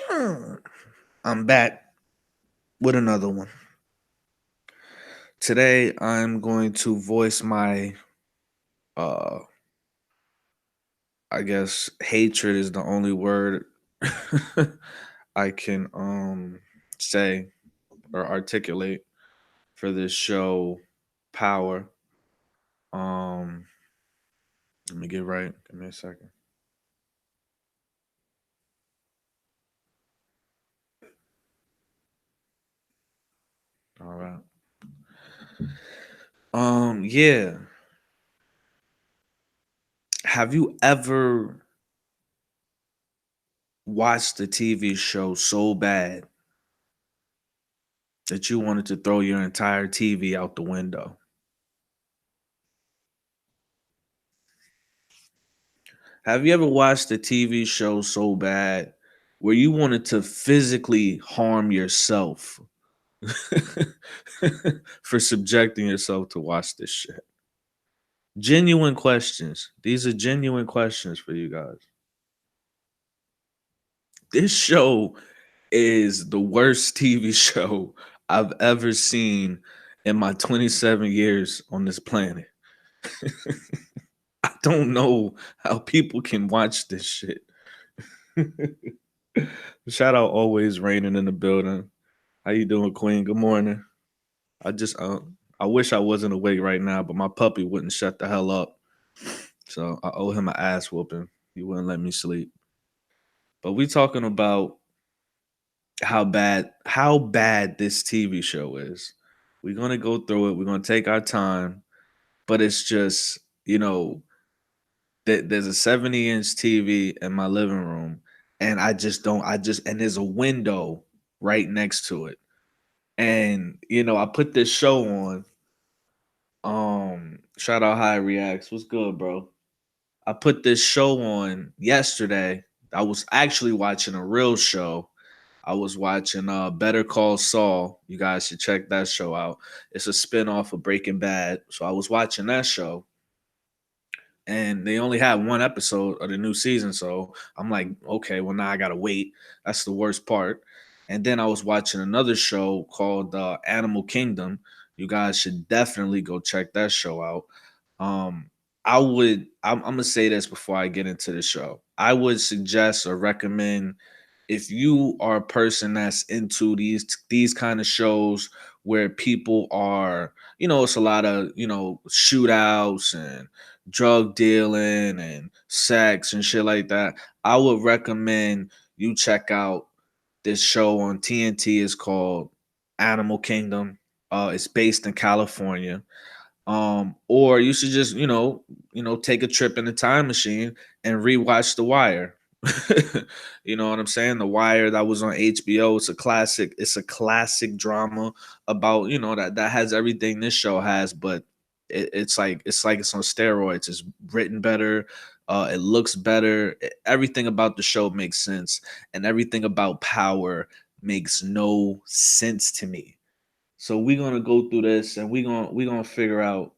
I'm back with another one. Today I'm going to voice my uh I guess hatred is the only word I can say or articulate for this show Power. Um Let me get right. Give me a second. All right. Yeah. Have you ever watched a TV show so bad that you wanted to throw your entire TV out the window? Have you ever watched a TV show so bad where you wanted to physically harm yourself for subjecting yourself to watch this shit? Genuine questions. These are genuine questions for you guys. This show is the worst TV show I've ever seen in my 27 years on this planet. I don't know how people can watch this shit. Shout out always raining in the building. How you doing, Queen? Good morning. I just I wish I wasn't awake right now, but my puppy wouldn't shut the hell up. So I owe him an ass whooping. He wouldn't let me sleep. But we talking about how bad this TV show is. We're gonna go through it. We're gonna take our time, but it's just there's a 70-inch TV in my living room, and I just don't. I just and there's a window right next to it, and I put this show on. Shout out High Reacts. What's good, bro? I put this show on yesterday. I was actually watching a real show. I was watching Better Call Saul. You guys should check that show out. It's a spin-off of Breaking Bad. So I was watching that show, and they only had one episode of the new season. So I'm like, okay, well now I gotta wait. That's the worst part. And then I was watching another show called Animal Kingdom. You guys should definitely go check that show out. Um, I'm gonna say this before I get into the show. I would suggest or recommend, if you are a person that's into these kind of shows where people are, it's a lot of, shootouts and drug dealing and sex and shit like that. I would recommend you check out this show on TNT. Is called Animal Kingdom. It's based in California. Or you should just, take a trip in the time machine and rewatch The Wire. You know what I'm saying? The Wire, that was on HBO. It's a classic. It's a classic drama about, that has everything this show has, but it's like it's on steroids. It's written better. It looks better. Everything about the show makes sense, and everything about Power makes no sense to me. So we're gonna go through this, and we're gonna figure out.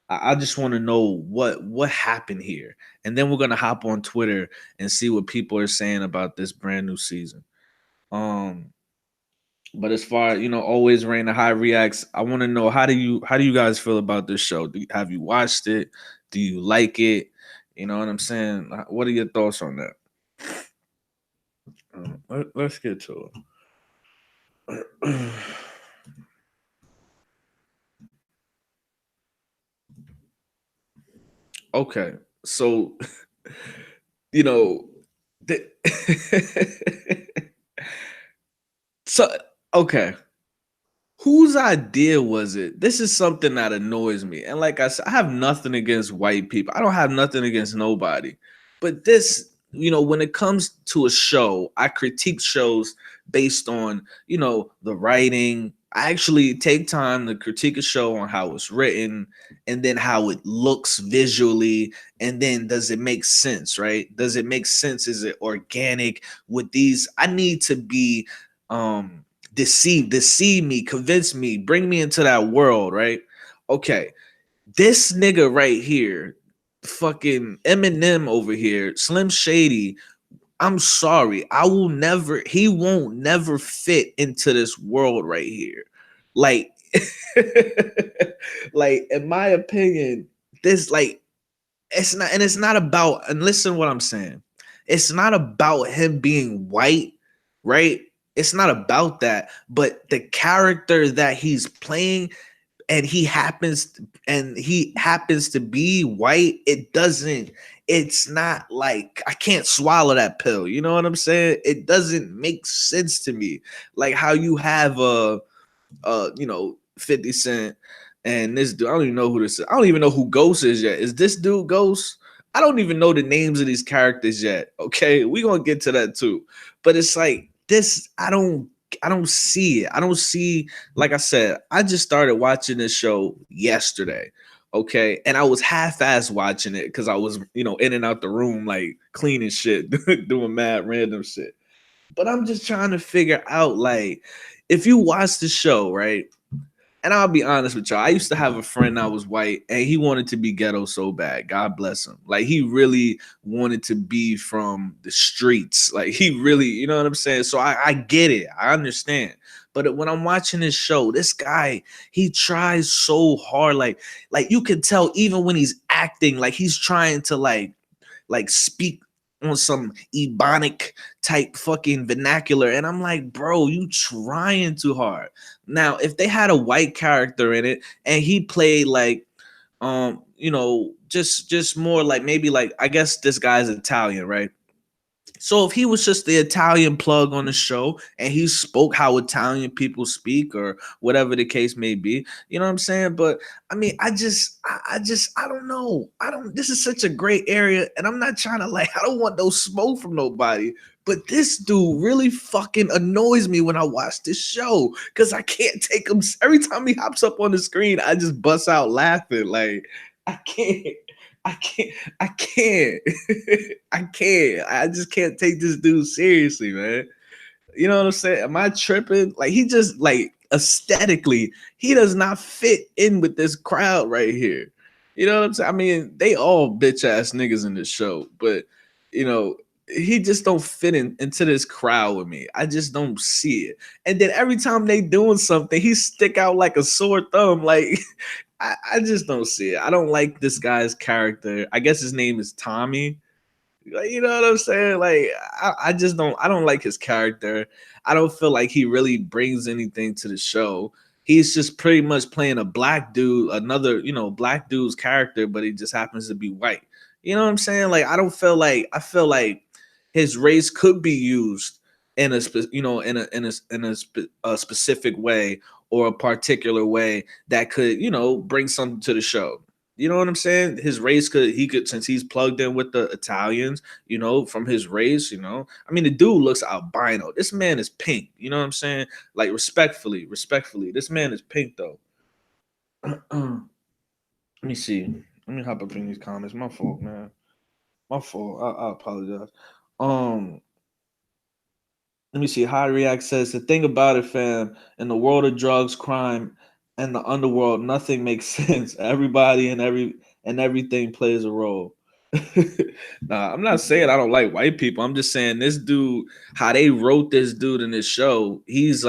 I just want to know what happened here, and then we're gonna hop on Twitter and see what people are saying about this brand new season. Um, but as far always rain the high reacts. I want to know, how do you guys feel about this show? Have you watched it? Do you like it? You know what I'm saying? What are your thoughts on that? Let's get to it. Okay, so you know, the so okay, whose idea was it? This is something that annoys me. And like I said, I have nothing against white people. I don't have nothing against nobody. But this, when it comes to a show, I critique shows based on, the writing. I actually take time to critique a show on how it's written, and then how it looks visually, and then does it make sense, right? Does it make sense? Is it organic with these? I need to be deceive me, convince me, bring me into that world, right? Okay, this nigga right here, fucking Eminem over here, Slim Shady, I'm sorry. I will never, he won't never fit into this world right here. Like, like, in my opinion, this, like, it's not about, and listen what I'm saying. It's not about him being white, right? It's not about that, but the character that he's playing, and he happens to be white, it doesn't, it's not like, I can't swallow that pill, you know what I'm saying? It doesn't make sense to me. Like how you have a 50 Cent and this dude. I don't even know who this is. I don't even know who Ghost is yet. Is this dude Ghost? I don't even know the names of these characters yet. Okay, we gonna get to that too. But it's like this, I don't see it. I don't see, like I said, I just started watching this show yesterday. Okay. And I was half-ass watching it because I was, in and out the room, like cleaning shit, doing mad random shit. But I'm just trying to figure out, like, if you watch the show, right? And I'll be honest with y'all, I used to have a friend that was white and he wanted to be ghetto so bad. God bless him. Like, he really wanted to be from the streets. Like, he really, you know what I'm saying? So I get it. I understand. But when I'm watching this show, this guy, he tries so hard. Like you can tell even when he's acting, like he's trying to speak on some ebonic type fucking vernacular, and I'm like, bro, you trying too hard. Now if they had a white character in it and he played like just more like, maybe, like, I guess this guy's Italian, right? So if he was just the Italian plug on the show and he spoke how Italian people speak or whatever the case may be, you know what I'm saying? But I mean, I don't know. I don't, this is such a great area, and I'm not trying to, like, I don't want no smoke from nobody. But this dude really fucking annoys me when I watch this show because I can't take him. Every time he hops up on the screen, I just bust out laughing. Like, I can't. I can't. I can't. I can't. I just can't take this dude seriously, man. You know what I'm saying? Am I tripping? Like, he just, like, aesthetically, he does not fit in with this crowd right here. You know what I'm saying? I mean, they all bitch ass niggas in this show, but you know, he just don't fit into this crowd with me. I just don't see it. And then every time they doing something, he stick out like a sore thumb. Like, I just don't see it. I don't like this guy's character. I guess his name is Tommy. Like, you know what I'm saying? Like, I just don't, I don't like his character. I don't feel like he really brings anything to the show. He's just pretty much playing a black dude, another, black dude's character, but he just happens to be white. You know what I'm saying? Like, I don't feel like, I feel like his race could be used in a specific way, or a particular way that could, bring something to the show. You know what I'm saying? His race he could, since he's plugged in with the Italians, from his race, I mean, the dude looks albino. This man is pink. You know what I'm saying? Like, respectfully, this man is pink though. Let me see. Let me hop up in these comments. My fault, man. My fault. I apologize. Um, Let me see. High React says the thing about it, fam. In the world of drugs, crime, and the underworld, nothing makes sense. Everybody and everything plays a role. Nah, I'm not saying I don't like white people. I'm just saying this dude, how they wrote this dude in this show, he's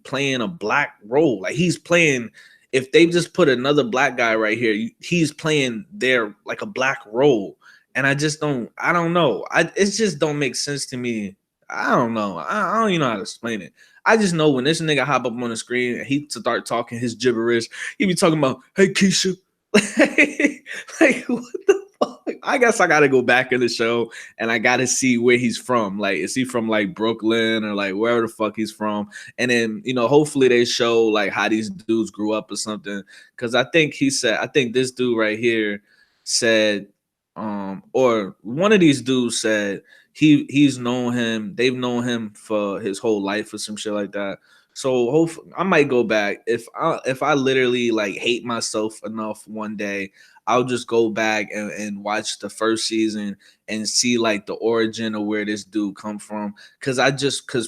playing a black role. Like, he's playing, if they just put another black guy right here, he's playing their, like, a black role. And I don't know. It just don't make sense to me. I don't know. I don't even know how to explain it. I just know when this nigga hop up on the screen and he start talking his gibberish, he be talking about, "Hey Keisha," like, what the fuck? I guess I gotta go back in the show and I gotta see where he's from. Like, is he from like Brooklyn or like wherever the fuck he's from? And then, hopefully they show like how these dudes grew up or something. Cause I think this dude right here said, or one of these dudes said they've known him for his whole life or some shit like that. So hopefully I might go back if I literally like hate myself enough one day. I'll just go back and watch the first season and see like the origin of where this dude come from. Cause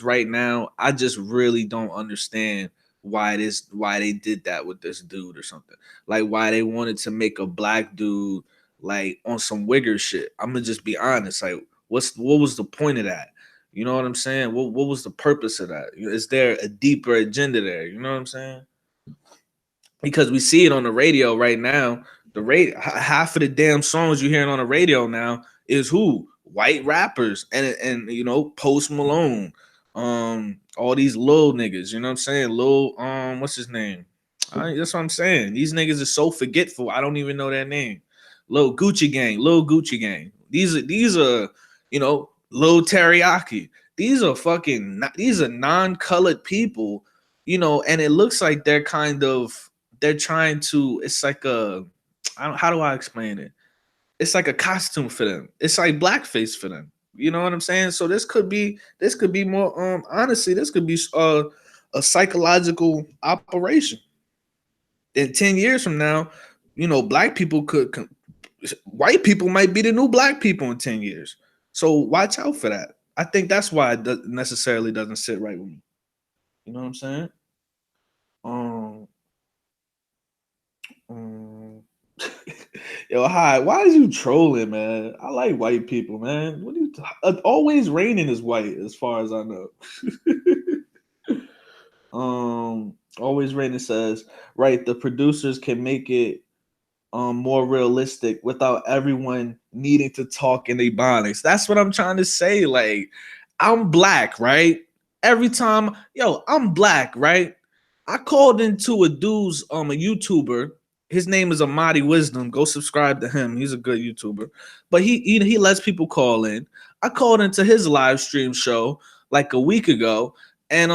right now I just really don't understand why they did that with this dude or something. Like, why they wanted to make a black dude like on some wigger shit. I'm gonna just be honest. Like, What was the point of that? You know what I'm saying? What was the purpose of that? Is there a deeper agenda there? You know what I'm saying? Because we see it on the radio right now. Half of the damn songs you hearing on the radio now is who? White rappers and you know, Post Malone, all these little niggas, you know what I'm saying? Lil what's his name? That's what I'm saying. These niggas are so forgetful. I don't even know their name. Lil Gucci Gang. These are you know, Lil Teriyaki. These are non-colored people, you know, and it looks like they're trying to, it's like how do I explain it? It's like a costume for them. It's like blackface for them. You know what I'm saying? So this could be more honestly, this could be a psychological operation. In 10 years from now, you know, white people might be the new black people in 10 years. So watch out for that. I think that's why it necessarily doesn't sit right with me. You know what I'm saying? Um, um Yo, hi. Why is you trolling, man? I like white people, man. What are you? Always raining is white, as far as I know. Always raining says, right. The producers can make it more realistic without everyone needing to talk in ebonics. That's what I'm trying to say. Like, I'm black, right? Every time, yo, I'm black, right? I called into a dude's a YouTuber. His name is Amadi Wisdom. Go subscribe to him. He's a good YouTuber. But he lets people call in. I called into his live stream show like a week ago, and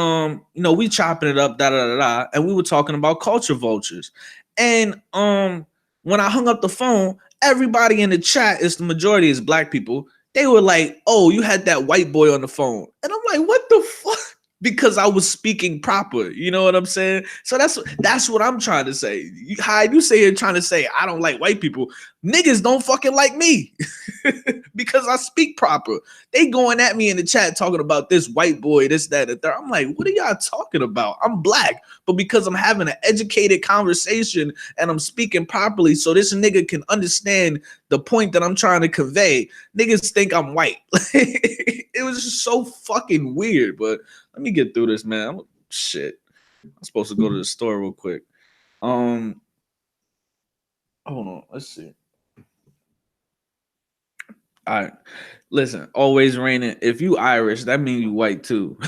you know, we chopping it up, da da da da, and we were talking about culture vultures. And when I hung up the phone, everybody in the chat, is the majority is black people. They were like, "Oh, you had that white boy on the phone," and I'm like, "What the fuck?" Because I was speaking proper. You know what I'm saying? So that's what I'm trying to say. You say you're trying to say I don't like white people. Niggas don't fucking like me because I speak proper. They going at me in the chat talking about this white boy, this, that, and third. I'm like, what are y'all talking about? I'm black, but because I'm having an educated conversation and I'm speaking properly, so this nigga can understand the point that I'm trying to convey, niggas think I'm white. It was just so fucking weird, but let me get through this, man. Shit. I'm supposed to go to the store real quick. Hold on. Let's see. All right. Listen, always raining. If you Irish, that means you white too.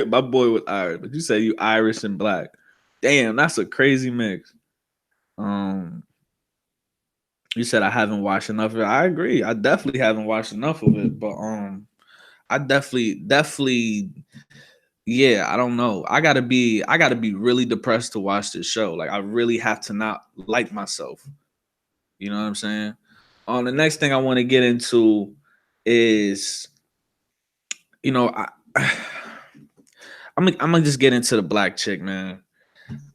My boy was Irish, but you say you Irish and black. Damn, that's a crazy mix. Um, you said I haven't watched enough of it. I agree. I definitely haven't watched enough of it, but I definitely yeah, I don't know. I gotta be really depressed to watch this show. Like I really have to not like myself. You know what I'm saying? The next thing I want to get into is, you know, I'm gonna just get into the black chick, man.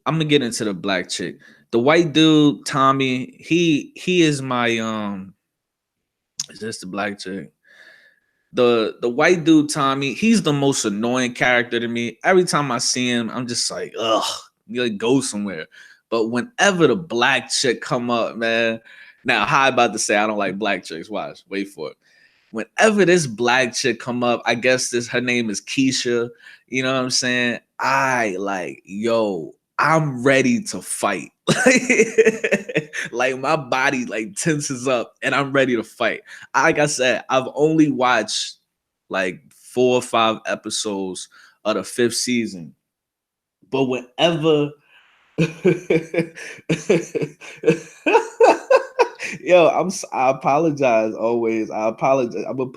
I'm gonna get into the black chick. The white dude, Tommy, he is my is this the black chick? The white dude, Tommy, he's the most annoying character to me. Every time I see him, I'm just like, ugh, you gotta go somewhere. But whenever the black chick come up, man. Now, how I about to say I don't like black chicks. Watch, wait for it. Whenever this black chick come up, I guess her name is Keisha. You know what I'm saying? I like, yo, I'm ready to fight. Like my body like tenses up and I'm ready to fight. Like I said, I've only watched like 4 or 5 episodes of the 5th season. But whenever Yo, I apologize always. I apologize. I'm gonna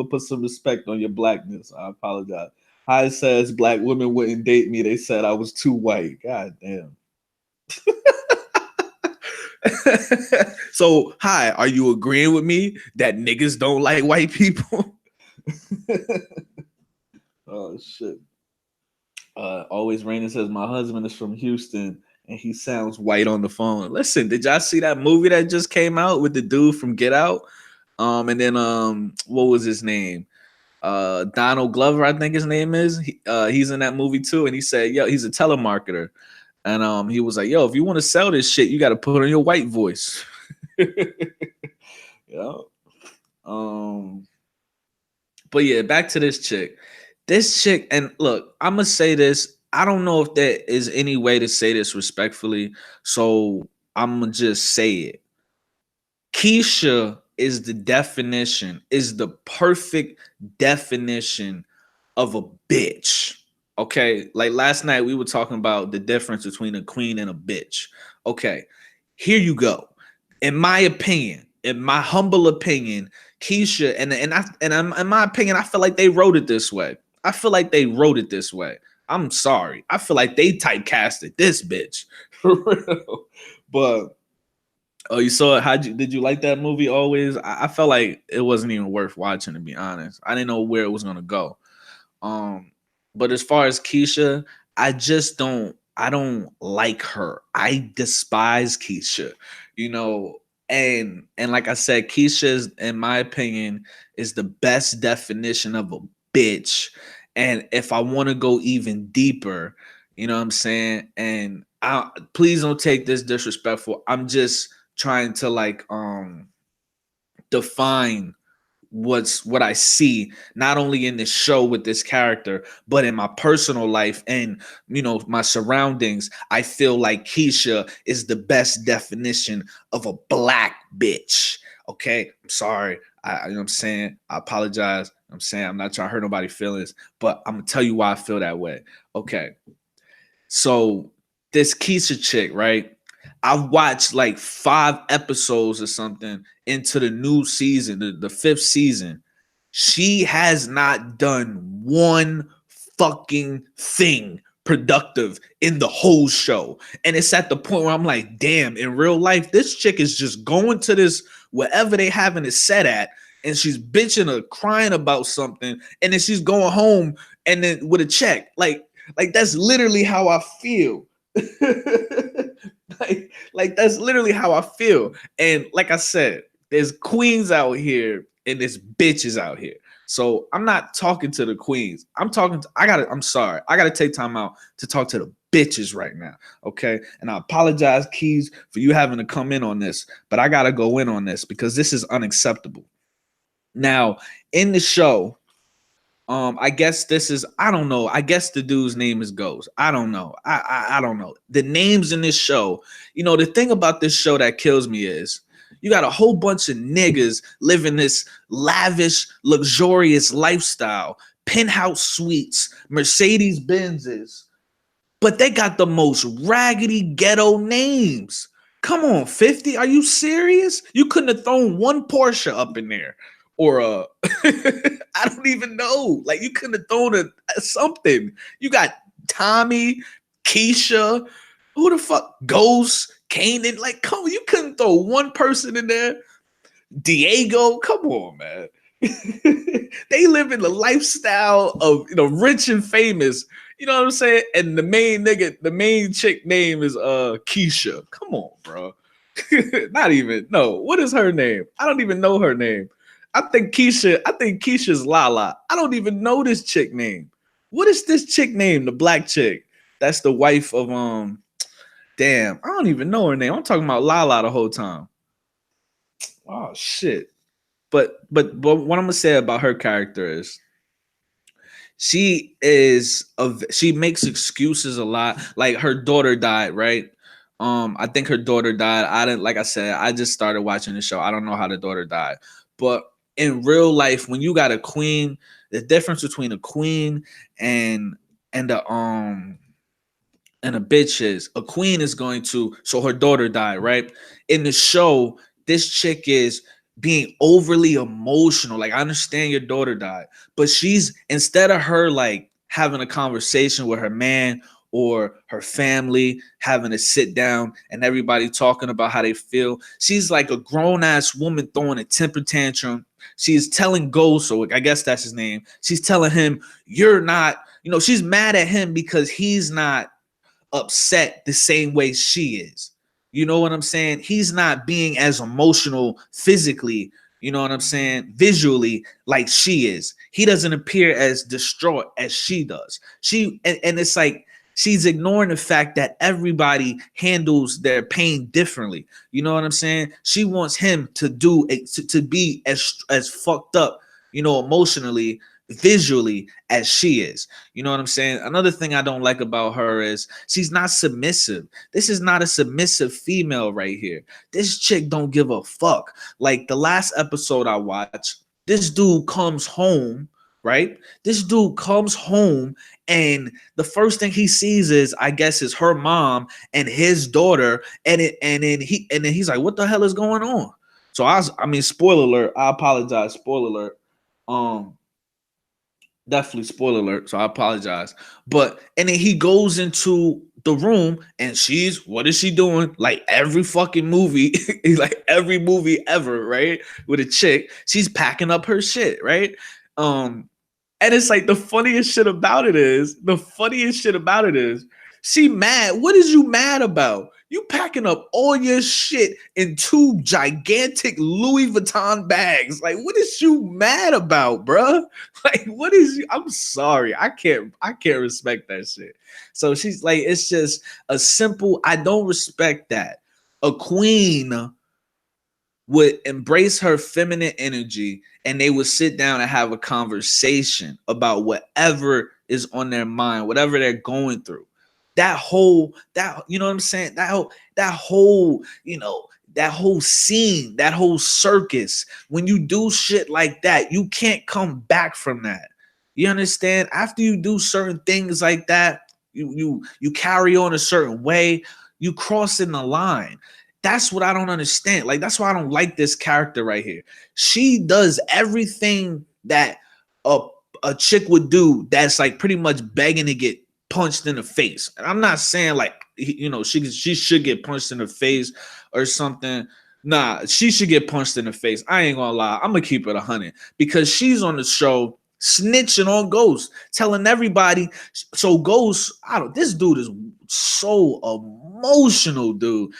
put some respect on your blackness. I apologize. Hi says black women wouldn't date me. They said I was too white. God damn. So, hi, are you agreeing with me that niggas don't like white people? Oh shit. Always raining says my husband is from Houston and he sounds white on the phone. Listen, did y'all see that movie that just came out with the dude from Get Out? And then what was his name? Donald Glover, I think his name is. He's in that movie too, and he said, "Yo, he's a telemarketer." And he was like, "Yo, if you want to sell this shit, you got to put on your white voice." Yeah. Um, But yeah, back to this chick. This chick, and look, I'm gonna say this. I don't know if there is any way to say this respectfully, so I'm gonna just say it. Keisha is the definition, is the perfect definition of a bitch. Okay, like last night we were talking about the difference between a queen and a bitch. Okay, here you go. In my opinion, in my humble opinion, Keisha in my opinion, I feel like they wrote it this way. I feel like they wrote it this way. I'm sorry. I feel like they typecasted this bitch for real. But oh, you saw it? Did you like that movie always? I felt like it wasn't even worth watching, to be honest. I didn't know where it was gonna go. Um, but as far as Keisha, I don't like her. I despise Keisha, you know. And like I said, Keisha, in my opinion, is the best definition of a bitch. And if I want to go even deeper, you know what I'm saying? And please don't take this disrespectful. I'm just trying to like define what I see not only in this show with this character but in my personal life and my surroundings. I feel like Keisha is the best definition of a black bitch. Okay, I'm sorry. You know what I'm saying? I apologize. I'm saying I'm not trying to hurt nobody's feelings, but I'm gonna tell you why I feel that way. Okay, so this Keisha chick, right? I've watched like 5 episodes or something into the new season, the 5th season. She has not done one fucking thing productive in the whole show. And it's at the point where I'm like, damn, in real life, this chick is just going to this wherever they having it set at, and she's bitching or crying about something, and then she's going home and then with a check. Like that's literally how I feel. like that's literally how I feel. And like I said, there's queens out here and there's bitches out here. So I'm not talking to the queens. I'm sorry. I gotta take time out to talk to the bitches right now. Okay. And I apologize, Keys, for you having to come in on this, but I gotta go in on this because this is unacceptable. Now, in the show, I guess I don't know. I guess the dude's name is Ghost. I don't know. I don't know. The names in this show, the thing about this show that kills me is you got a whole bunch of niggas living this lavish, luxurious lifestyle, penthouse suites, Mercedes Benzes, but they got the most raggedy ghetto names. Come on, 50. Are you serious? You couldn't have thrown one Porsche up in there or I don't even know. Like you couldn't have thrown something. You got Tommy, Keisha, who the fuck, Ghost, Kanan. Like, come on, you couldn't throw one person in there. Diego, come on, man. They live in the lifestyle of rich and famous. You know what I'm saying? And the main chick name is Keisha. Come on, bro. Not even. No, what is her name? I don't even know her name. I think Keisha's Lala. I don't even know this chick name. What is this chick name? The black chick. That's the wife of damn, I don't even know her name. I'm talking about Lala the whole time. Oh shit. But what I'm gonna say about her character is she makes excuses a lot. Like her daughter died, right? I think her daughter died. I just started watching the show. I don't know how the daughter died. But in real life, when you got a queen, the difference between a queen and a bitch is a queen is going to, so her daughter died, right? In the show, this chick is being overly emotional. Like, I understand your daughter died, but she's, instead of her like having a conversation with her man or her family, having to sit down and everybody talking about how they feel, she's like a grown-ass woman throwing a temper tantrum. She's telling Ghost, so I guess that's his name, she's telling him, you're not, she's mad at him because he's not upset the same way she is. You know what I'm saying? He's not being as emotional physically, you know what I'm saying, visually, like she is. He doesn't appear as distraught as she does. And it's like she's ignoring the fact that everybody handles their pain differently. You know what I'm saying? She wants him to be as fucked up emotionally, visually as she is. You know what I'm saying? Another thing I don't like about her is she's not submissive. This is not a submissive female right here. This chick don't give a fuck. Like the last episode I watched, this dude comes home, right? This dude comes home and the first thing he sees is, I guess, is her mom and his daughter, and then he's like, "What the hell is going on?" So I mean, spoiler alert. I apologize. Spoiler alert. Um, Definitely spoiler alert. So I apologize. But and then he goes into the room and what is she doing? Like every fucking movie, like every movie ever, right? With a chick, she's packing up her shit, right? Um, and it's like the funniest shit about it is she mad. What is you mad about? You packing up all your shit in two gigantic Louis Vuitton bags. Like, what is you mad about, bruh? Like, what is you? I'm sorry. I can't respect that shit. So she's like, it's just a simple, I don't respect that. A queen would embrace her feminine energy and they would sit down and have a conversation about whatever is on their mind, whatever they're going through. That you know what I'm saying? That whole scene, that whole circus, when you do shit like that, you can't come back from that. You understand? After you do certain things like that, you carry on a certain way, you crossing the line. That's what I don't understand. Like, that's why I don't like this character right here. She does everything that a, a chick would do that's like pretty much begging to get punched in the face. And I'm not saying like, she should get punched in the face or something. Nah, she should get punched in the face. I ain't gonna lie. I'm gonna keep it 100 because she's on the show snitching on Ghost, telling everybody. So Ghost, this dude is so emotional, dude.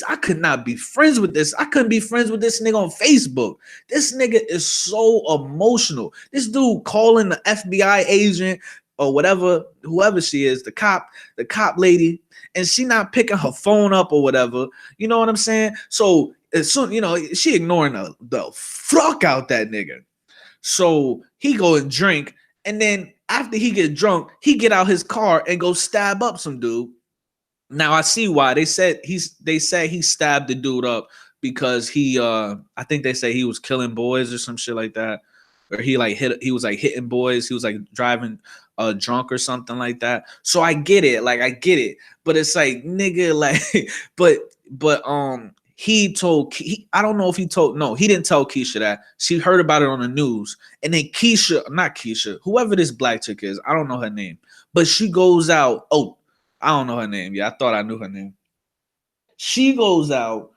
I could not be friends with this. I couldn't be friends with this nigga on Facebook. This nigga is so emotional. This dude calling the FBI agent or whatever, whoever she is, the cop lady, and she not picking her phone up or whatever. You know what I'm saying? So as soon, she ignoring the fuck out that nigga. So he go and drink, and then after he get drunk, he get out his car and go stab up some dude. Now I see why they said he stabbed the dude up because I think they say he was killing boys or some shit like that, or he was like hitting boys. He was like driving drunk or something like that. So I get it, but it's like, nigga, like, but I don't know if he told, no, he didn't tell Keisha that. She heard about it on the news, and then not Keisha, whoever this black chick is, I don't know her name, but she goes out. Oh, I don't know her name. Yeah, I thought I knew her name. She goes out.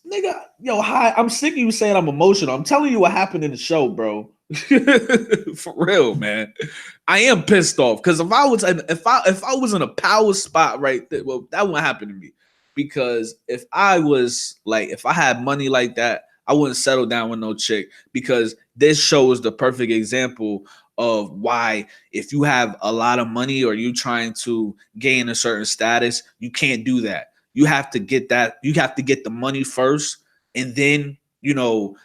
Nigga, yo, hi. I'm sick of you saying I'm emotional. I'm telling you what happened in the show, bro. For real, man. I am pissed off because if I was in a power spot right there, well, that wouldn't happen to me. Because if I had money like that, I wouldn't settle down with no chick, because this show is the perfect example of why, if you have a lot of money or you trying to gain a certain status, you can't do that. You have to get the money first, and then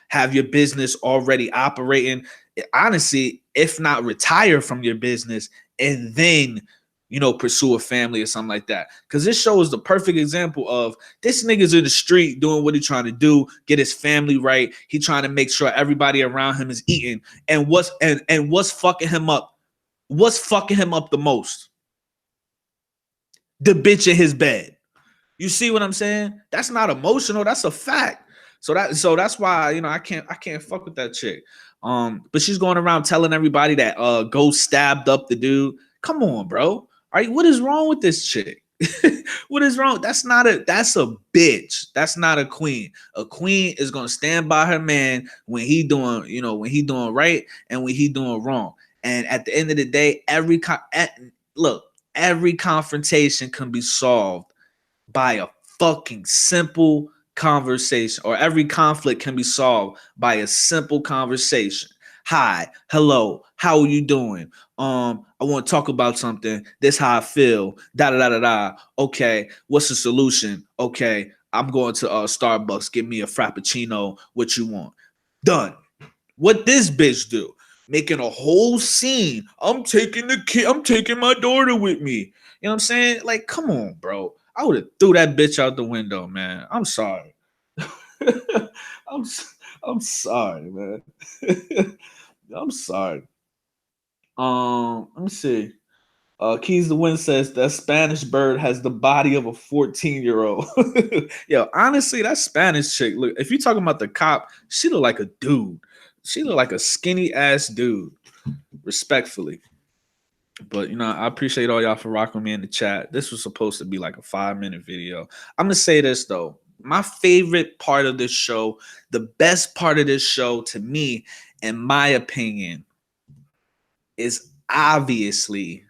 have your business already operating. Honestly, if not retire from your business and then pursue a family or something like that. Because this show is the perfect example of this nigga's in the street doing what he's trying to do, get his family right. He trying to make sure everybody around him is eating. And what's fucking him up? What's fucking him up the most? The bitch in his bed. You see what I'm saying? That's not emotional. That's a fact. So that's why I can't fuck with that chick. But she's going around telling everybody that Ghost stabbed up the dude. Come on, bro. All right, what is wrong with this chick? What is wrong? That's a bitch. That's not a queen. A queen is gonna stand by her man when he doing right and when he doing wrong. And at the end of the day, every confrontation can be solved by a fucking simple conversation, or every conflict can be solved by a simple conversation. Hi, hello, how are you doing? I want to talk about something. This how I feel. Da da da da da. Okay, what's the solution? Okay, I'm going to Starbucks. Get me a frappuccino. What you want? Done. What this bitch do? Making a whole scene. I'm taking the kid. I'm taking my daughter with me. You know what I'm saying? Like, come on, bro. I would have threw that bitch out the window, man. I'm sorry. I'm I'm sorry, man. I'm sorry. Let me see. Keys to Win says that Spanish bird has the body of a 14-year-old. Yo, honestly, that Spanish chick, look, if you're talking about the cop, she look like a dude. She look like a skinny ass dude, respectfully. But I appreciate all y'all for rocking me in the chat. This was supposed to be like a 5-minute video. I'm gonna say this though. My favorite part of this show, the best part of this show to me, in my opinion, is obviously,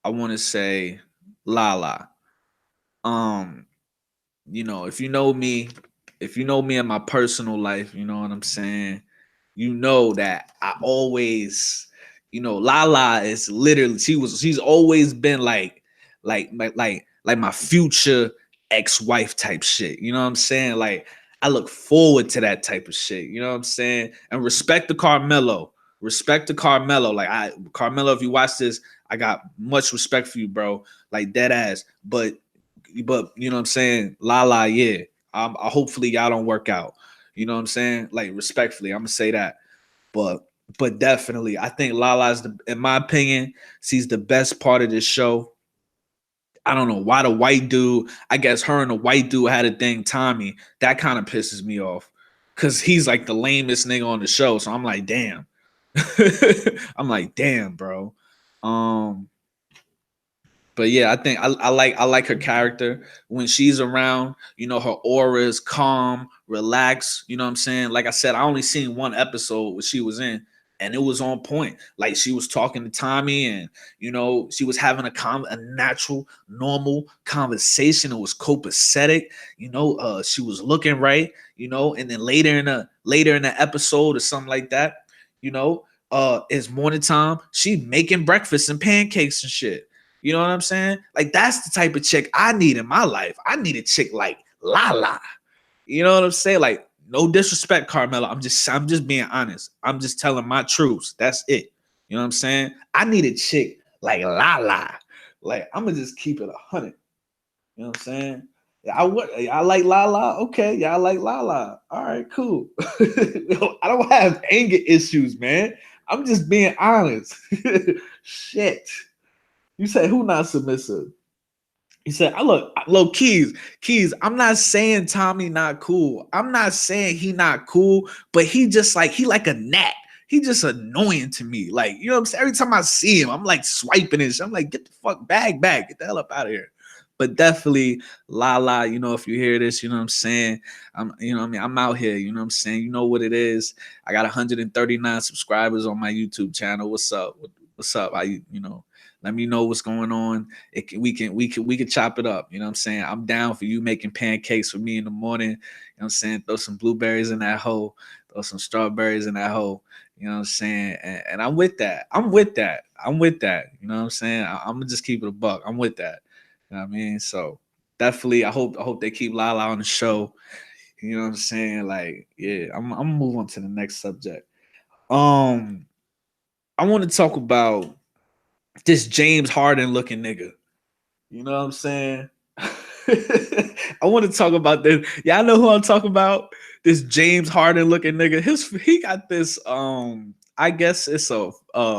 I want to say, Lala. Um, if you know me, in my personal life, you know what I'm saying. You know that I always, Lala is literally she's always been like my future ex-wife type shit. You know what I'm saying? Like I look forward to that type of shit. You know what I'm saying? And respect to Carmelo. Respect to Carmelo. Carmelo, if you watch this, I got much respect for you, bro. Like dead ass. But you know what I'm saying? Lala, yeah. Hopefully y'all don't work out. You know what I'm saying? Like respectfully, I'm gonna say that. But definitely, I think Lala's in my opinion, she's the best part of this show. I don't know why the white dude. I guess her and the white dude had a thing. Tommy, that kind of pisses me off because he's like the lamest nigga on the show. So I'm like, damn. I'm like, damn, bro. Um, but yeah, I think I like her character when she's around. Her aura is calm, relaxed. You know what I'm saying? Like I said, I only seen one episode where she was in, and it was on point. Like she was talking to Tommy, and she was having a natural, normal conversation. It was copacetic. She was looking right. And then later in the episode or something like that. It's morning time. She making breakfast and pancakes and shit. You know what I'm saying? Like that's the type of chick I need in my life. I need a chick like Lala. You know what I'm saying? Like no disrespect, Carmelo. I'm just being honest. I'm just telling my truths. That's it. You know what I'm saying? I need a chick like Lala. Like I'm gonna just keep it 100. You know what I'm saying? I like Lala. Okay, y'all like Lala. All right, cool. I don't have anger issues, man. I'm just being honest. Shit. You say who not submissive? He said, I look, Keys, I'm not saying Tommy not cool. I'm not saying he not cool, but he just like, he like a gnat. He just annoying to me. Like, you know what I'm saying? Every time I see him, I'm like swiping and shit. I'm like, get the fuck back. Get the hell up out of here. But definitely, Lala, if you hear this, you know what I'm saying? I'm out here, you know what I'm saying? You know what it is. I got 139 subscribers on my YouTube channel. What's up? What's up? Let me know what's going on. We can chop it up. You know what I'm saying? I'm down for you making pancakes for me in the morning. You know what I'm saying? Throw some blueberries in that hole. Throw some strawberries in that hole. You know what I'm saying? And I'm with that. I'm with that. You know what I'm saying? I'm gonna just keep it a buck. I'm with that. You know what I mean? So definitely, I hope they keep Lala on the show. You know what I'm saying? Like, yeah, I'm gonna move on to the next subject. I want to talk about this James Harden looking nigga. You know what I'm saying? I want to talk about this. Y'all know who I'm talking about? This James Harden looking nigga. He got this I guess it's a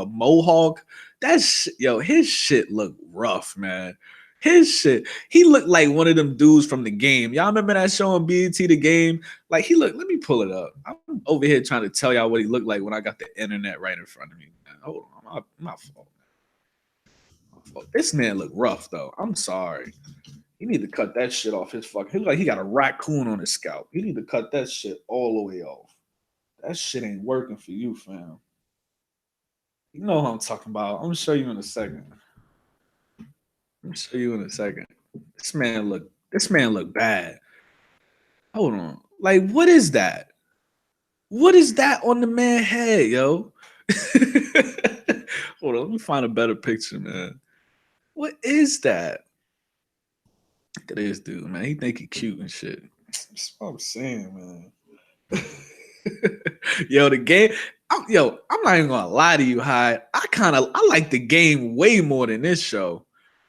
mohawk. His shit look rough, man. His shit. He looked like one of them dudes from The Game. Y'all remember that show on BET, The Game? Like he looked, let me pull it up. I'm over here trying to tell y'all what he looked like when I got the internet right in front of me. Hold on, my fault. This man look rough though. I'm sorry. You need to cut that shit off his fucking. He look like he got a raccoon on his scalp. You need to cut that shit all the way off. That shit ain't working for you, fam. You know what I'm talking about. I'm gonna show you in a second. I'm gonna show you in a second. This man look bad. Hold on. Like, what is that? What is that on the man head, yo? Hold on, let me find a better picture, man. What is that? Look at this dude, man. He think he cute and shit. That's what I'm saying, man. Yo, the game. I'm not even gonna lie to you, Hyde. I like the game way more than this show.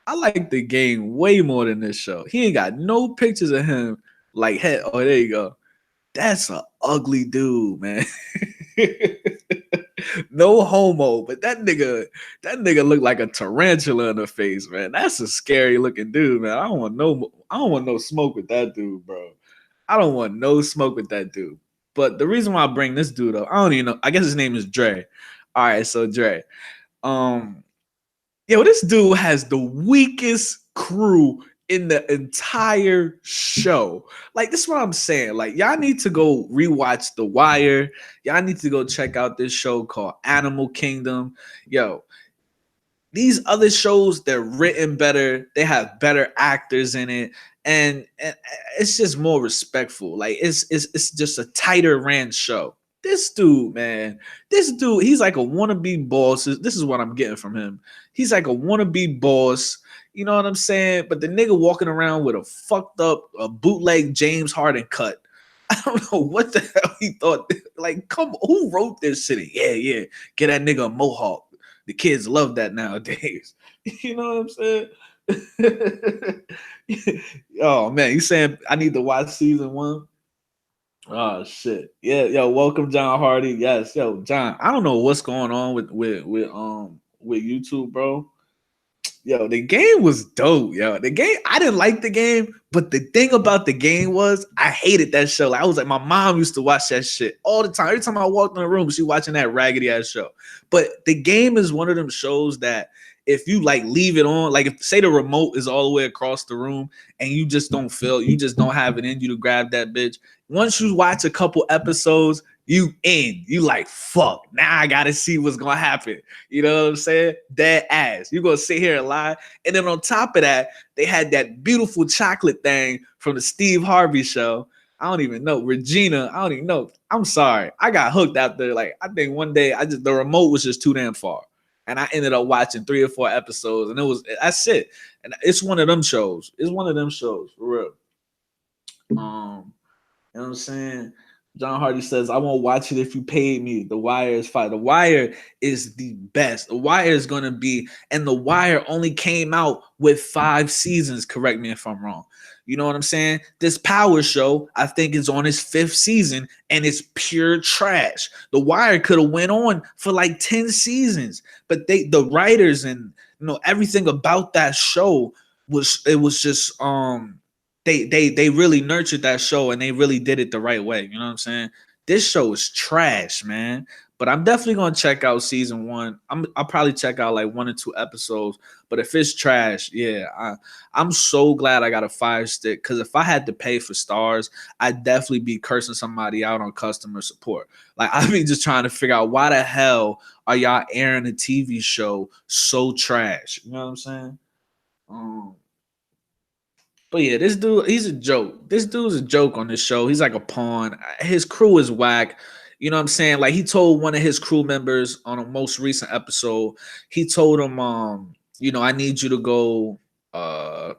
I like the game way more than this show. He ain't got no pictures of him. Like, hey, oh, there you go. That's a ugly dude, man. No homo, but that nigga looked like a tarantula in the face, man. That's a scary looking dude, man. I don't want no smoke with that dude, bro. I don't want no smoke with that dude. But the reason why I bring this dude up, I don't even know. I guess his name is Dre. All right, so Dre. Um, Yo, this dude has the weakest crew in the entire show. Like, this is what I'm saying. Like, y'all need to go rewatch The Wire. Y'all need to go check out this show called Animal Kingdom. Yo, these other shows, they're written better, they have better actors in it, and it's just more respectful. Like, it's just a tighter ran show. This dude, man, he's like a wannabe boss. This is what I'm getting from him. He's like a wannabe boss. You know what I'm saying? But the nigga walking around with a fucked up, a bootleg James Harden cut. I don't know what the hell he thought. Like, come on, who wrote this shit? Yeah, get that nigga a mohawk. The kids love that nowadays. You know what I'm saying? Oh man, you saying I need to watch season 1? Oh shit. Yeah, yo, welcome John Hardy. Yes, yo, John. I don't know what's going on with YouTube, bro. Yo, the game was dope, yo. The game, I didn't like the game, but the thing about the game was I hated that show. Like, I was like, my mom used to watch that shit all the time. Every time I walked in the room, she watching that raggedy ass show. But the game is one of them shows that if you like leave it on, like if say the remote is all the way across the room and you just don't have it in you to grab that bitch. Once you watch a couple episodes, you like, fuck, now I gotta see what's gonna happen. You know what I'm saying? Dead ass. You gonna sit here and lie. And then on top of that, they had that beautiful chocolate thing from the Steve Harvey show. I don't even know. Regina, I don't even know. I'm sorry. I got hooked out there. Like, I think one day the remote was just too damn far. And I ended up watching 3 or 4 episodes. And that's it. And it's one of them shows. It's one of them shows, for real. You know what I'm saying? John Hardy says, I won't watch it if you paid me. The Wire is fire. The Wire is the best. The Wire is going to be, and The Wire only came out with 5 seasons. Correct me if I'm wrong. You know what I'm saying? This Power show, I think, is on its 5th season, and it's pure trash. The Wire could have went on for like 10 seasons, but the writers and everything about that show was just they really nurtured that show and they really did it the right way. You know what I'm saying? This show is trash, man. But I'm definitely gonna check out season 1. I'll probably check out like 1 or 2 episodes. But if it's trash, yeah, I'm so glad I got a Fire Stick, because if I had to pay for stars, I'd definitely be cursing somebody out on customer support. Like, I'd be just trying to figure out why the hell are y'all airing a TV show so trash? You know what I'm saying? But yeah, this dude, he's a joke. This dude's a joke on this show. He's like a pawn. His crew is whack. You know what I'm saying? Like, he told one of his crew members on a most recent episode, he told him, I need you to go, I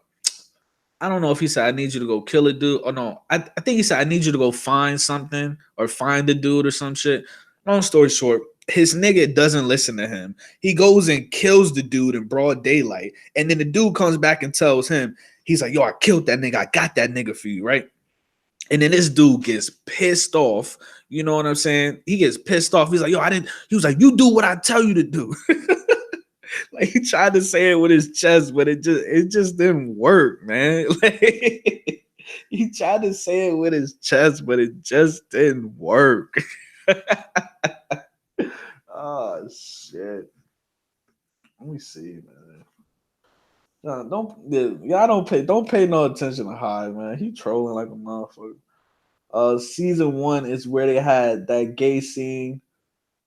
don't know if he said, I need you to go kill a dude. Oh no, I think he said, I need you to go find something or find a dude or some shit. Long story short, his nigga doesn't listen to him. He goes and kills the dude in broad daylight. And then the dude comes back and tells him, he's like, yo, I killed that nigga. I got that nigga for you, right? And then this dude gets pissed off. You know what I'm saying? He gets pissed off. He's like, yo, I didn't. He was like, you do what I tell you to do. Like, he tried to say it with his chest, but it just didn't work, man. Like, he tried to say it with his chest, but it just didn't work. Oh shit. Let me see, man. Don't pay no attention to Hyde, man. He trolling like a motherfucker. Season 1 is where they had that gay scene,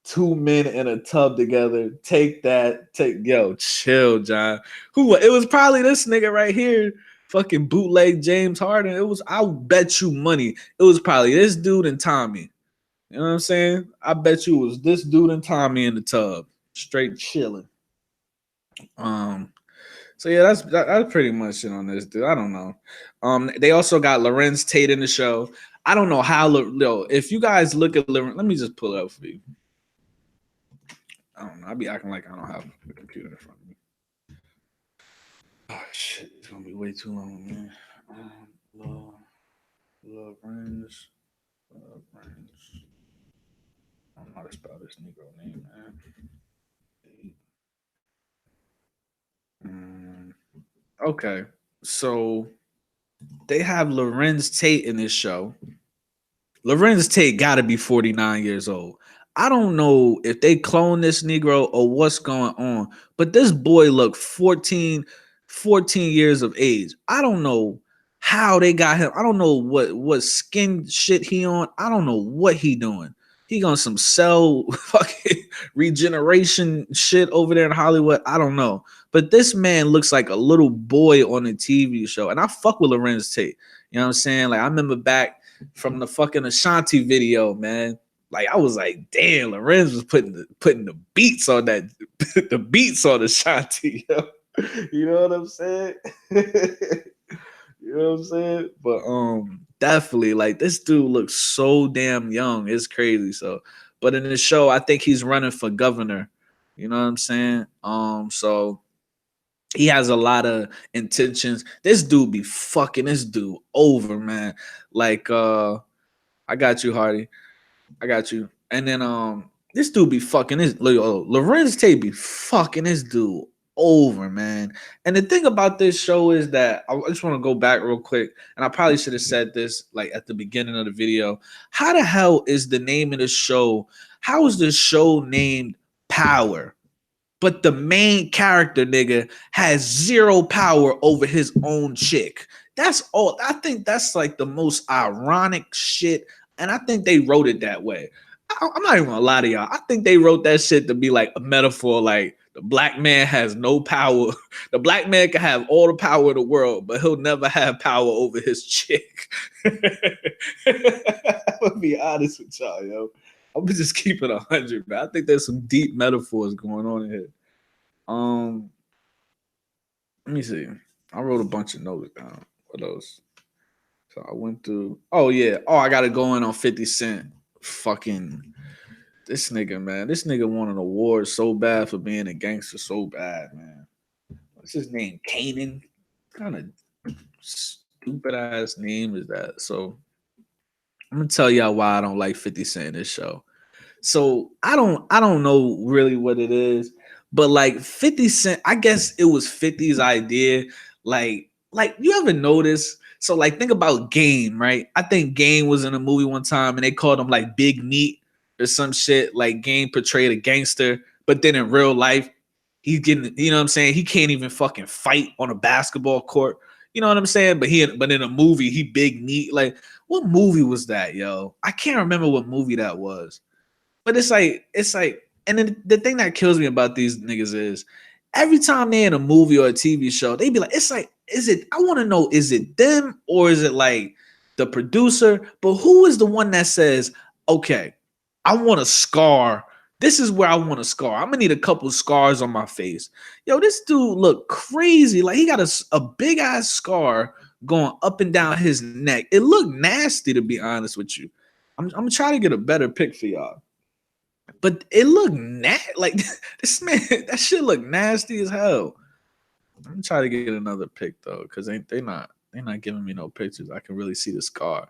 2 men in a tub together. Yo, chill, John. It was probably this nigga right here, fucking bootleg James Harden. I'll bet you money. It was probably this dude and Tommy. You know what I'm saying? I bet you it was this dude and Tommy in the tub, straight chilling. So yeah, that's pretty much it on this dude. I don't know. They also got Lorenz Tate in the show. I don't know how. Yo, if you guys look at Lorenz, let me just pull it up for you. I don't know. I'll be acting like I don't have the computer in front of me. Oh shit, it's gonna be way too long, man. Lorenz. I don't know how to spell this Negro name, man. Okay, so they have Lorenz Tate in this show. Lorenz Tate got to be 49 years old. I don't know if they clone this Negro or what's going on, but this boy looked 14 years of age. I don't know how they got him. I don't know what skin shit he on. I don't know what he doing. He on some cell fucking regeneration shit over there in Hollywood. I don't know. But this man looks like a little boy on a TV show. And I fuck with Lorenz Tate. You know what I'm saying? Like I remember back from the fucking Ashanti video, man. Like I was like, damn, Lorenz was putting the beats on that, the beats on Ashanti. Yo. You know what I'm saying? You know what I'm saying? But definitely like this dude looks so damn young. It's crazy. So, but in the show, I think he's running for governor. You know what I'm saying? So he has a lot of intentions. This dude be fucking this dude over, man. Like I got you, Hardy. I got you. And then this dude be fucking this Lorenz Tate be fucking this dude over, man. And the thing about this show is that I just want to go back real quick, and I probably should have said this like at the beginning of the video. How the hell is the name of the show? How is the show named Power? But the main character, nigga, has zero power over his own chick. That's all. I think that's like the most ironic shit. And I think they wrote it that way. I'm not even gonna lie to y'all. I think they wrote that shit to be like a metaphor, like the black man has no power. The black man can have all the power in the world, but he'll never have power over his chick. I'm gonna be honest with y'all, yo. I'm gonna just keep it 100, man. I think there's some deep metaphors going on in here. Let me see. I wrote a bunch of notes down. What else? So I went through. Oh yeah. Oh, I gotta go in on 50 Cent. Fucking this nigga, man. This nigga won an award so bad for being a gangster, so bad, man. What's his name? Kanan. Kind of stupid ass name is that? So I'm gonna tell y'all why I don't like 50 Cent in this show. So I don't know really what it is, but like 50 Cent, I guess it was 50's idea. Like you ever notice? So like think about Game, right? I think Game was in a movie one time and they called him like Big Meat or some shit. Like Game portrayed a gangster, but then in real life, he's getting, you know what I'm saying? He can't even fucking fight on a basketball court. You know what I'm saying? But in a movie, he Big Meat. Like, what movie was that, yo? I can't remember what movie that was. But it's like, and then the thing that kills me about these niggas is every time they're in a movie or a TV show, they be like, it's like, is it, I want to know, is it them or is it like the producer? But who is the one that says, okay, I want a scar. This is where I want a scar. I'm gonna need a couple scars on my face. Yo, this dude look crazy. Like he got a big ass scar going up and down his neck. It looked nasty, to be honest with you. I'm trying to get a better pick for y'all. But it looked like this man, that shit look nasty as hell. I'm trying to get another pic though, because they're not giving me no pictures. I can really see the scar.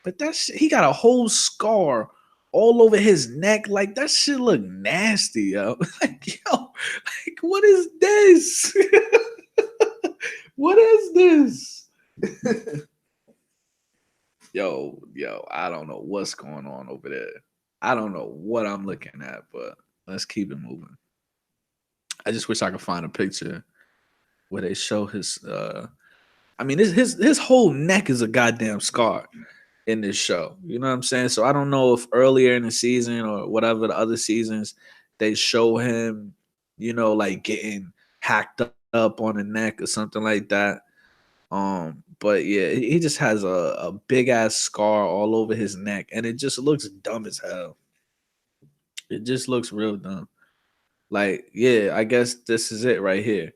But that shit, he got a whole scar all over his neck. Like that shit look nasty, yo. Like, yo, like what is this? What is this? yo, I don't know what's going on over there. I don't know what I'm looking at, but let's keep it moving. I just wish I could find a picture where they show his I mean his whole neck is a goddamn scar in this show. You know what I'm saying? So I don't know if earlier in the season or whatever the other seasons they show him, you know, like getting hacked up on the neck or something like that. But yeah, he just has a big ass scar all over his neck, and it just looks dumb as hell. It just looks real dumb. Like, yeah, I guess this is it right here.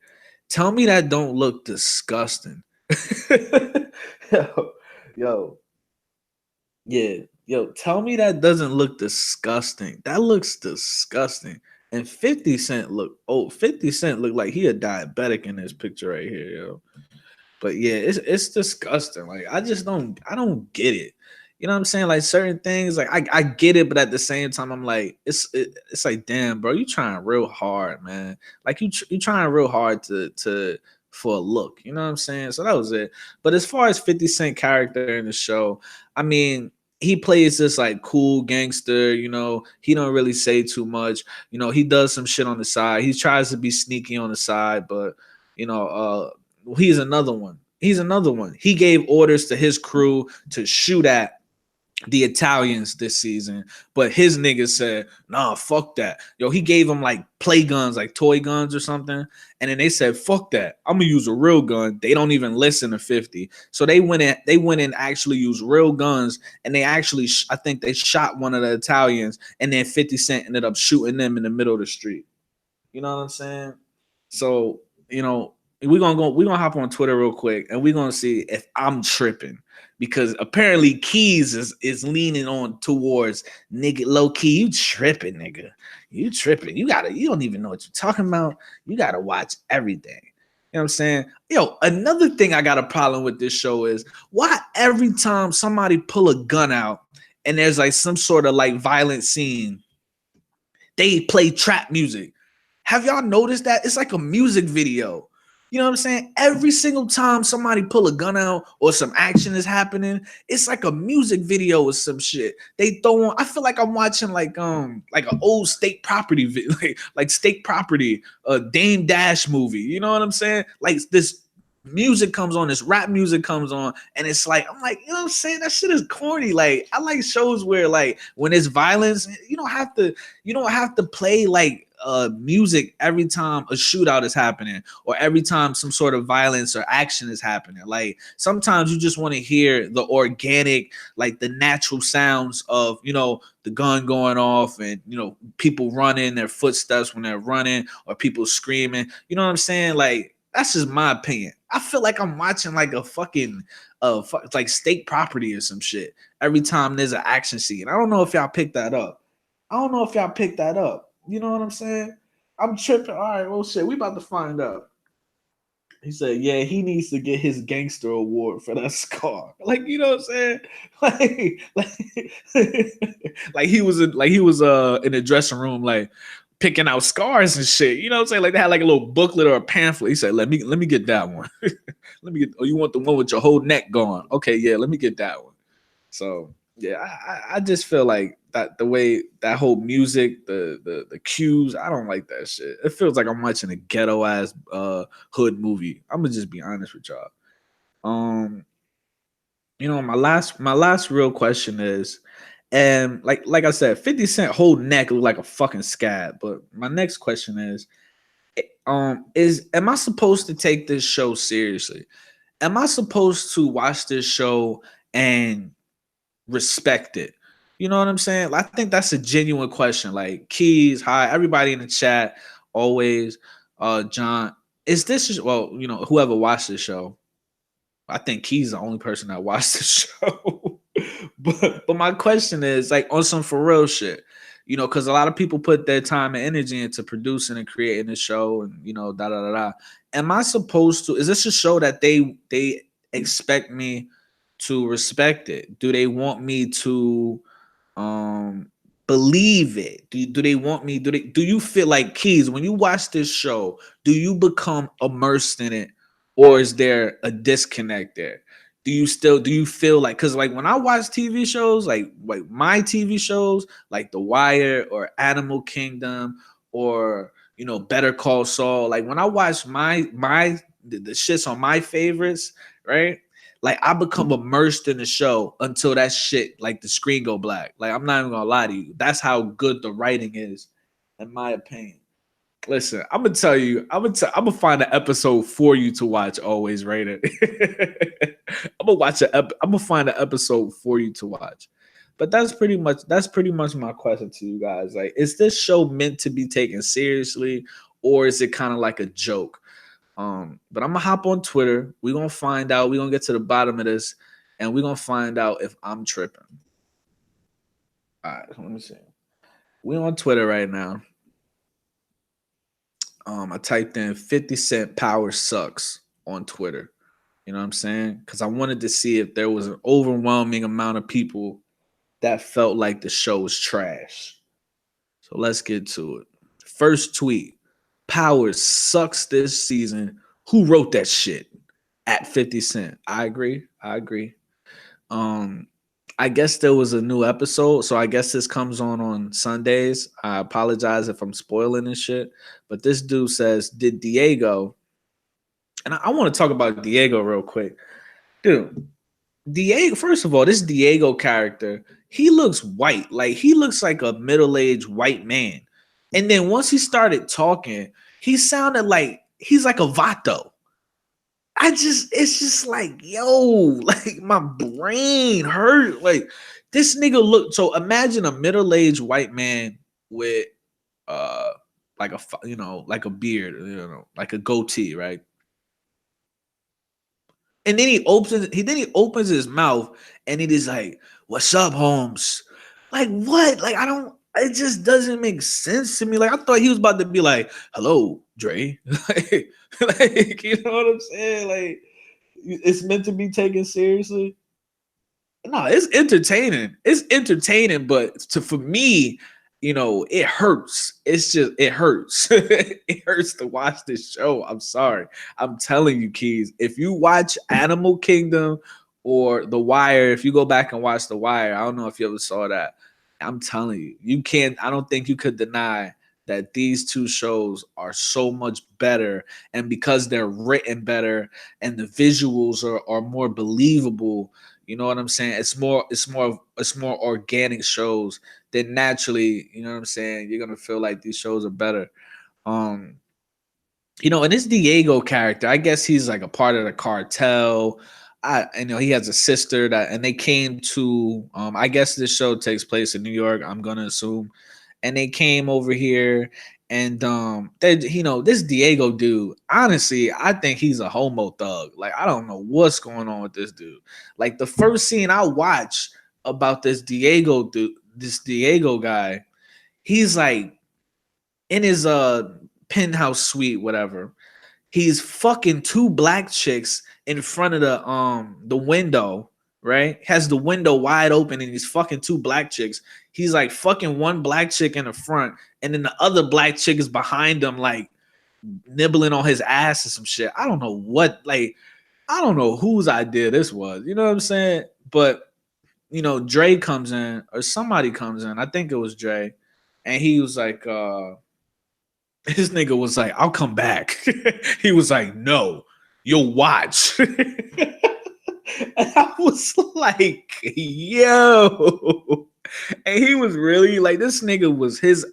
Tell me that don't look disgusting. yo, yo, Yeah. Yo, tell me that doesn't look disgusting. That looks disgusting. And 50 Cent look, oh, 50 Cent look like he a diabetic in this picture right here, yo. But yeah, it's disgusting. Like I don't get it. You know what I'm saying? Like certain things, like I get it, but at the same time, I'm like, it's like, damn, bro, you trying real hard, man. Like you trying real hard to for a look. You know what I'm saying? So that was it. But as far as 50 Cent character in the show, I mean, he plays this like cool gangster, he don't really say too much. He does some shit on the side. He tries to be sneaky on the side, but you know, he's another one. He's another one. He gave orders to his crew to shoot at the Italians this season, but his niggas said, nah, fuck that. Yo, he gave them like play guns, like toy guns or something. And then they said, fuck that. I'm gonna use a real gun. They don't even listen to 50. So they went in actually used real guns, and they actually I think they shot one of the Italians, and then 50 Cent ended up shooting them in the middle of the street. You know what I'm saying? So, we're gonna hop on Twitter real quick and we're gonna see if I'm tripping. Because apparently Keys is leaning on towards nigga low key. You tripping, nigga. You tripping. You don't even know what you're talking about. You gotta watch everything. You know what I'm saying? Yo, another thing I got a problem with this show is why every time somebody pull a gun out and there's like some sort of like violent scene, they play trap music. Have y'all noticed that? It's like a music video. You know what I'm saying? Every single time somebody pull a gun out or some action is happening, it's like a music video or some shit. They throw on. I feel like I'm watching like an old state property like state property, a Dame Dash movie. You know what I'm saying? Like this music comes on, this rap music comes on, and it's like I'm like, you know what I'm saying? That shit is corny. Like I like shows where like when it's violence, you don't have to play like music every time a shootout is happening or every time some sort of violence or action is happening. Like sometimes you just want to hear the organic, like the natural sounds of the gun going off and people running their footsteps when they're running or people screaming. You know what I'm saying? Like that's just my opinion. I feel like I'm watching like a fucking like state property or some shit every time there's an action scene. I don't know if y'all picked that up. I don't know if y'all picked that up. You know what I'm saying? I'm tripping. All right, well, shit, we about to find out. He said, "Yeah, he needs to get his gangster award for that scar." Like, you know what I'm saying? Like he was in the dressing room, like picking out scars and shit. You know what I'm saying? Like they had like a little booklet or a pamphlet. He said, "Let me get that one. Let me get. Oh, you want the one with your whole neck gone? Okay, yeah, let me get that one." So yeah, I just feel like that the way that whole music, the cues, I don't like that shit. It feels like I'm watching a ghetto ass hood movie. I'm gonna just be honest with y'all. Um, my last real question is, and like I said, 50 Cent whole neck look like a fucking scab. But my next question is am I supposed to take this show seriously? Am I supposed to watch this show and respect it? You know what I'm saying? I think that's a genuine question. Like Keys, hi, everybody in the chat, always. John, is this well, whoever watched this show? I think Keys the only person that watched the show. but my question is like on some for real shit. Because a lot of people put their time and energy into producing and creating the show, and da da da da. Am I supposed to? Is this a show that they expect me to respect it? Do they want me to um believe it? Do they want me? Do you feel like Keys when you watch this show? Do you become immersed in it, or is there a disconnect there? Do you feel like, because like when I watch TV shows, like my TV shows like The Wire or Animal Kingdom or Better Call Saul, like when I watch the shits on my favorites, right? Like I become immersed in the show until that shit, like the screen go black. Like I'm not even gonna lie to you. That's how good the writing is, in my opinion. Listen, I'm gonna tell you, I'm gonna find an episode for you to watch. Always rated. I'm gonna find an episode for you to watch. But that's pretty much my question to you guys. Like, is this show meant to be taken seriously, or is it kind of like a joke? But I'm gonna hop on Twitter. We're gonna find out. We're gonna get to the bottom of this, and we're gonna find out if I'm tripping. All right, let me see. We on Twitter right now. I typed in 50 Cent Power Sucks on Twitter. You know what I'm saying? Because I wanted to see if there was an overwhelming amount of people that felt like the show was trash. So let's get to it. First tweet: Power sucks this season. Who wrote that shit? At 50 Cent. I agree. I agree. Um, I guess there was a new episode, so I guess this comes on Sundays. I apologize if I'm spoiling this shit, but this dude says, "Did Diego?" And I want to talk about Diego real quick, dude. Diego, first of all, this Diego character, he looks white, like he looks like a middle-aged white man. And then once he started talking, he sounded like he's like a Vato. It's just like, yo, like my brain hurt. Like this nigga look. So imagine a middle-aged white man with uh like a like a beard, like a goatee, right? And then he opens his mouth and it is like, "What's up, Holmes?" Like what? Like I don't. It just doesn't make sense to me. Like I thought he was about to be like, "Hello, Dre." like you know what I'm saying? Like it's meant to be taken seriously. No, it's entertaining. It's entertaining, but for me, it hurts. It's just it hurts. It hurts to watch this show. I'm sorry. I'm telling you, Keys. If you watch Animal Kingdom or The Wire, if you go back and watch The Wire, I don't know if you ever saw that. I'm telling you, you can't. I don't think you could deny that these two shows are so much better, and because they're written better and the visuals are more believable. You know what I'm saying? It's more organic shows. Then naturally, you know what I'm saying, you're gonna feel like these shows are better. Um, and this Diego character, I guess he's like a part of the cartel. He has a sister and they came to I guess this show takes place in New York, I'm gonna assume. And they came over here and this Diego dude, honestly, I think he's a homo thug. Like I don't know what's going on with this dude. Like the first scene I watched about this Diego guy, he's like in his penthouse suite, whatever. He's fucking two black chicks in front of the window, right? Has the window wide open and he's fucking two black chicks. He's like fucking one black chick in the front, and then the other black chick is behind him, like nibbling on his ass or some shit. I don't know I don't know whose idea this was. You know what I'm saying? But Dre comes in or somebody comes in. I think it was Dre, and he was like, this nigga was like, "I'll come back." He was like, "No, you'll watch." And I was like, "Yo." And he was really like, this nigga was this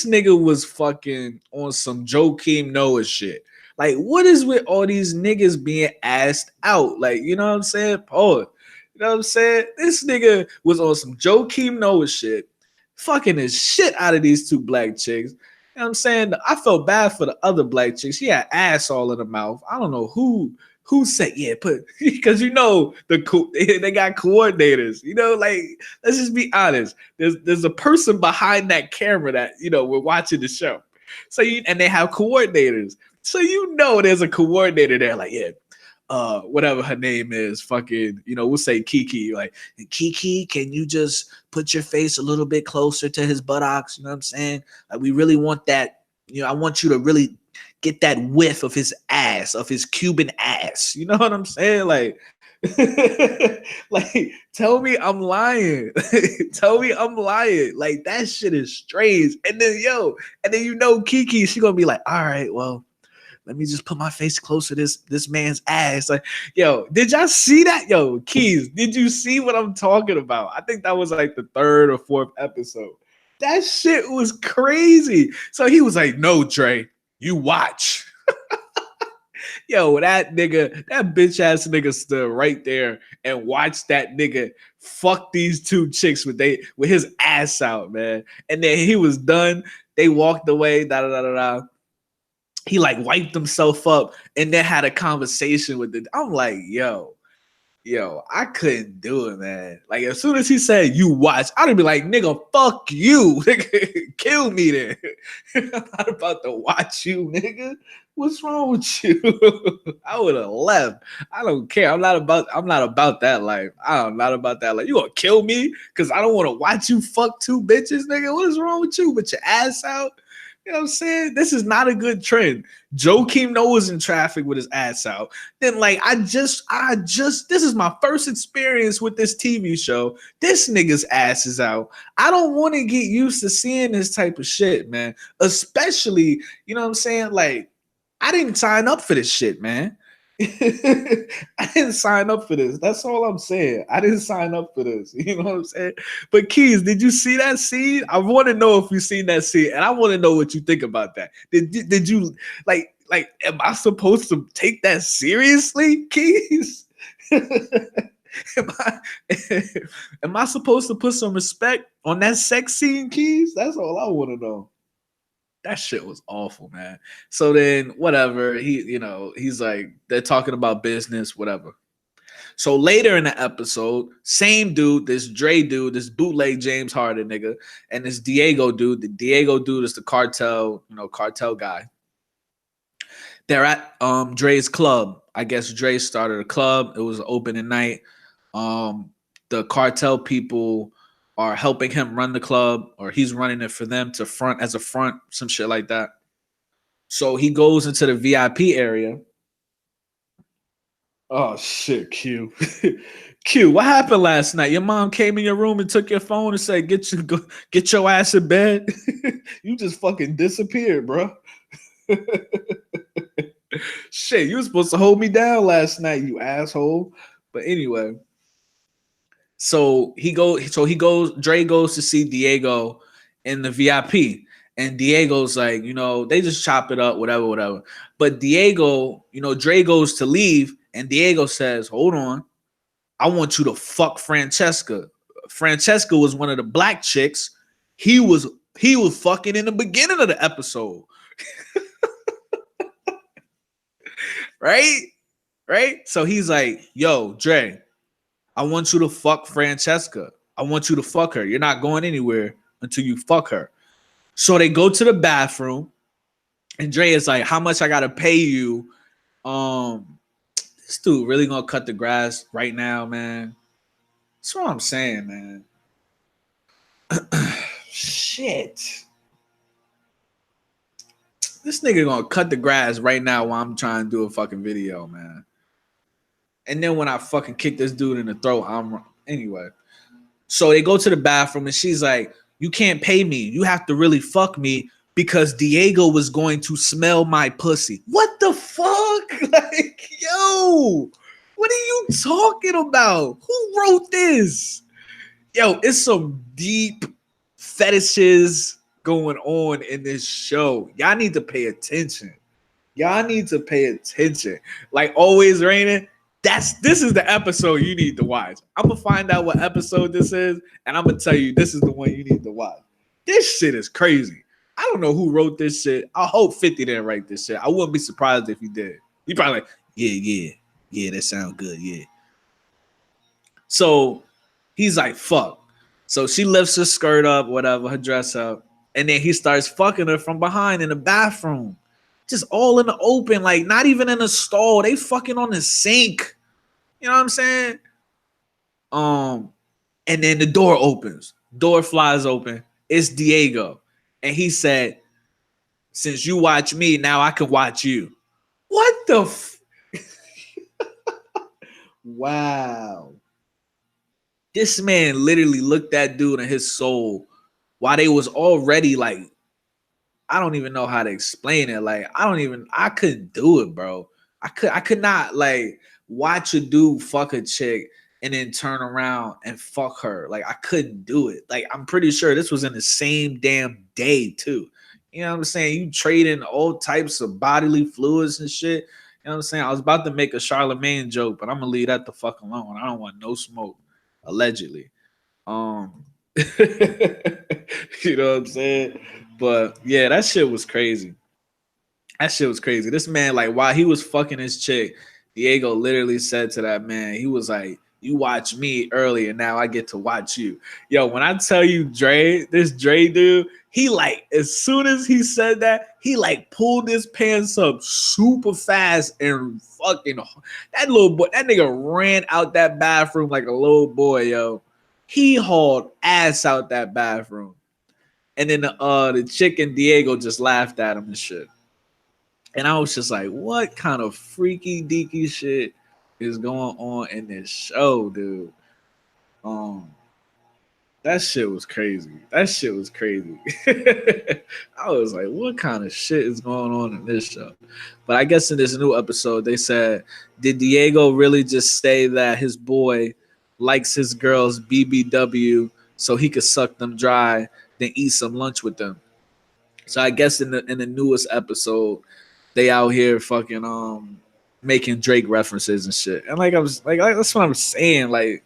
nigga was fucking on some Joakim Noah shit. Like, what is with all these niggas being asked out? Like, you know what I'm saying? Pause. You know what I'm saying? This nigga was on some Joakim Noah shit, fucking his shit out of these two black chicks. You know what I'm saying? I felt bad for the other black chicks. She had ass all in her mouth. I don't know who said, yeah, but because they got coordinators. Like, let's just be honest. There's a person behind that camera that we're watching the show. So and they have coordinators. So there's a coordinator there. Like, yeah, whatever her name is, fucking, we'll say Kiki. Like, Kiki, can you just put your face a little bit closer to his buttocks? You know what I'm saying? Like, we really want that. I want you to really get that whiff of his ass, of his Cuban ass. You know what I'm saying? Like, like, tell me I'm lying. Tell me I'm lying. Like, that shit is strange. And then, Kiki, she gonna be like, all right, well, let me just put my face closer to this man's ass. Like, yo, did y'all see that? Yo, Keys, did you see what I'm talking about? I think that was like the third or fourth episode. That shit was crazy. So he was like, no, Dre, you watch. Yo, that bitch ass nigga stood right there and watched that nigga fuck these two chicks with his ass out, man. And then he was done. They walked away, da da da da da. He like wiped himself up and then had a conversation with it. I'm like, yo, Yo, I couldn't do it, man. Like as soon as he said you watch, I'd be like, nigga, fuck you. Nigga, kill me then. I'm not about to watch you, nigga. What's wrong with you? I would have left. I don't care. I'm not about that life. I'm not about that life. You gonna kill me because I don't want to watch you fuck two bitches, nigga. What is wrong with you? With your ass out? You know what I'm saying? This is not a good trend. Joakim Noah's in traffic with his ass out. Then, like, this is my first experience with this TV show. This nigga's ass is out. I don't want to get used to seeing this type of shit, man. Especially, you know what I'm saying? Like, I didn't sign up for this shit, man. I didn't sign up for this. That's all I'm saying. I didn't sign up for this. You know what I'm saying? But Keys, did you see that scene? I want to know if you've seen that scene, and I want to know what you think about that. Did you like? Am I supposed to take that seriously, Keys? am I am I supposed to put some respect on that sex scene, Keys? That's all I want to know. That shit was awful, man. So then, whatever, he's like, they're talking about business, whatever. So later in the episode, same dude, this Dre dude, this bootleg James Harden nigga, and this Diego dude. The Diego dude is the cartel, cartel guy. They're at Dre's club. I guess Dre started a club. It was open at night. The cartel people are helping him run the club, or he's running it for them to front as a front, some shit like that. So he goes into the VIP area. Oh shit, Q. Q, what happened last night? Your mom came in your room and took your phone and said, get your ass in bed. You just fucking disappeared, bro. Shit, you were supposed to hold me down last night, you asshole. But anyway. So Dre goes to see Diego in the VIP. And Diego's like, they just chop it up, whatever. But Diego, Dre goes to leave, and Diego says, hold on, I want you to fuck Francesca. Francesca was one of the black chicks. He was fucking in the beginning of the episode. Right? So he's like, yo, Dre, I want you to fuck Francesca. I want you to fuck her. You're not going anywhere until you fuck her. So they go to the bathroom, and Dre is like, how much I gotta pay you? This dude really gonna cut the grass right now, man. That's what I'm saying, man. Shit. This nigga gonna cut the grass right now while I'm trying to do a fucking video, man. And then when I fucking kick this dude in the throat, anyway. So they go to the bathroom, and she's like, you can't pay me. You have to really fuck me because Diego was going to smell my pussy. What the fuck? Like, yo, what are you talking about? Who wrote this? Yo, it's some deep fetishes going on in this show. Y'all need to pay attention. Like Always Raining. This is the episode you need to watch. I'm gonna find out what episode this is, and I'm gonna tell you this is the one you need to watch. This shit is crazy. I don't know who wrote this shit. I hope 50 didn't write this shit. I wouldn't be surprised if he did. He probably like, yeah, that sounds good, yeah. So he's like, fuck. So she lifts her skirt up, whatever, her dress up, and then he starts fucking her from behind in the bathroom. Just all in the open, like not even in a stall. They fucking on the sink. You know what I'm saying? And then the door opens. Door flies open. It's Diego. And he said, since you watch me, now I can watch you. What the Wow. This man literally looked that dude in his soul while they was already like, I don't even know how to explain it. Like, I couldn't do it, bro. I could not like watch a dude fuck a chick and then turn around and fuck her. Like, I couldn't do it. Like, I'm pretty sure this was in the same damn day too. You know what I'm saying? You trading all types of bodily fluids and shit. You know what I'm saying? I was about to make a Charlemagne joke, but I'm gonna leave that the fuck alone. I don't want no smoke, allegedly. You know what I'm saying? But yeah, that shit was crazy. This man, like, while he was fucking his chick, Diego literally said to that man, he was like, "You watch me early, and now I get to watch you." Yo, when I tell you this Dre dude, he like as soon as he said that, he like pulled his pants up super fast and fucking that little boy, that nigga ran out that bathroom like a little boy, yo. He hauled ass out that bathroom. And then the chick and Diego just laughed at him and shit. And I was just like, what kind of freaky deaky shit is going on in this show, dude? Um, that shit was crazy. That shit was crazy. I was like, what kind of shit is going on in this show? But I guess in this new episode, they said, did Diego really just say that his boy likes his girls BBW so he could suck them dry, then eat some lunch with them? So I guess in the newest episode, they out here fucking making Drake references and shit. And like I was like that's what I'm saying. Like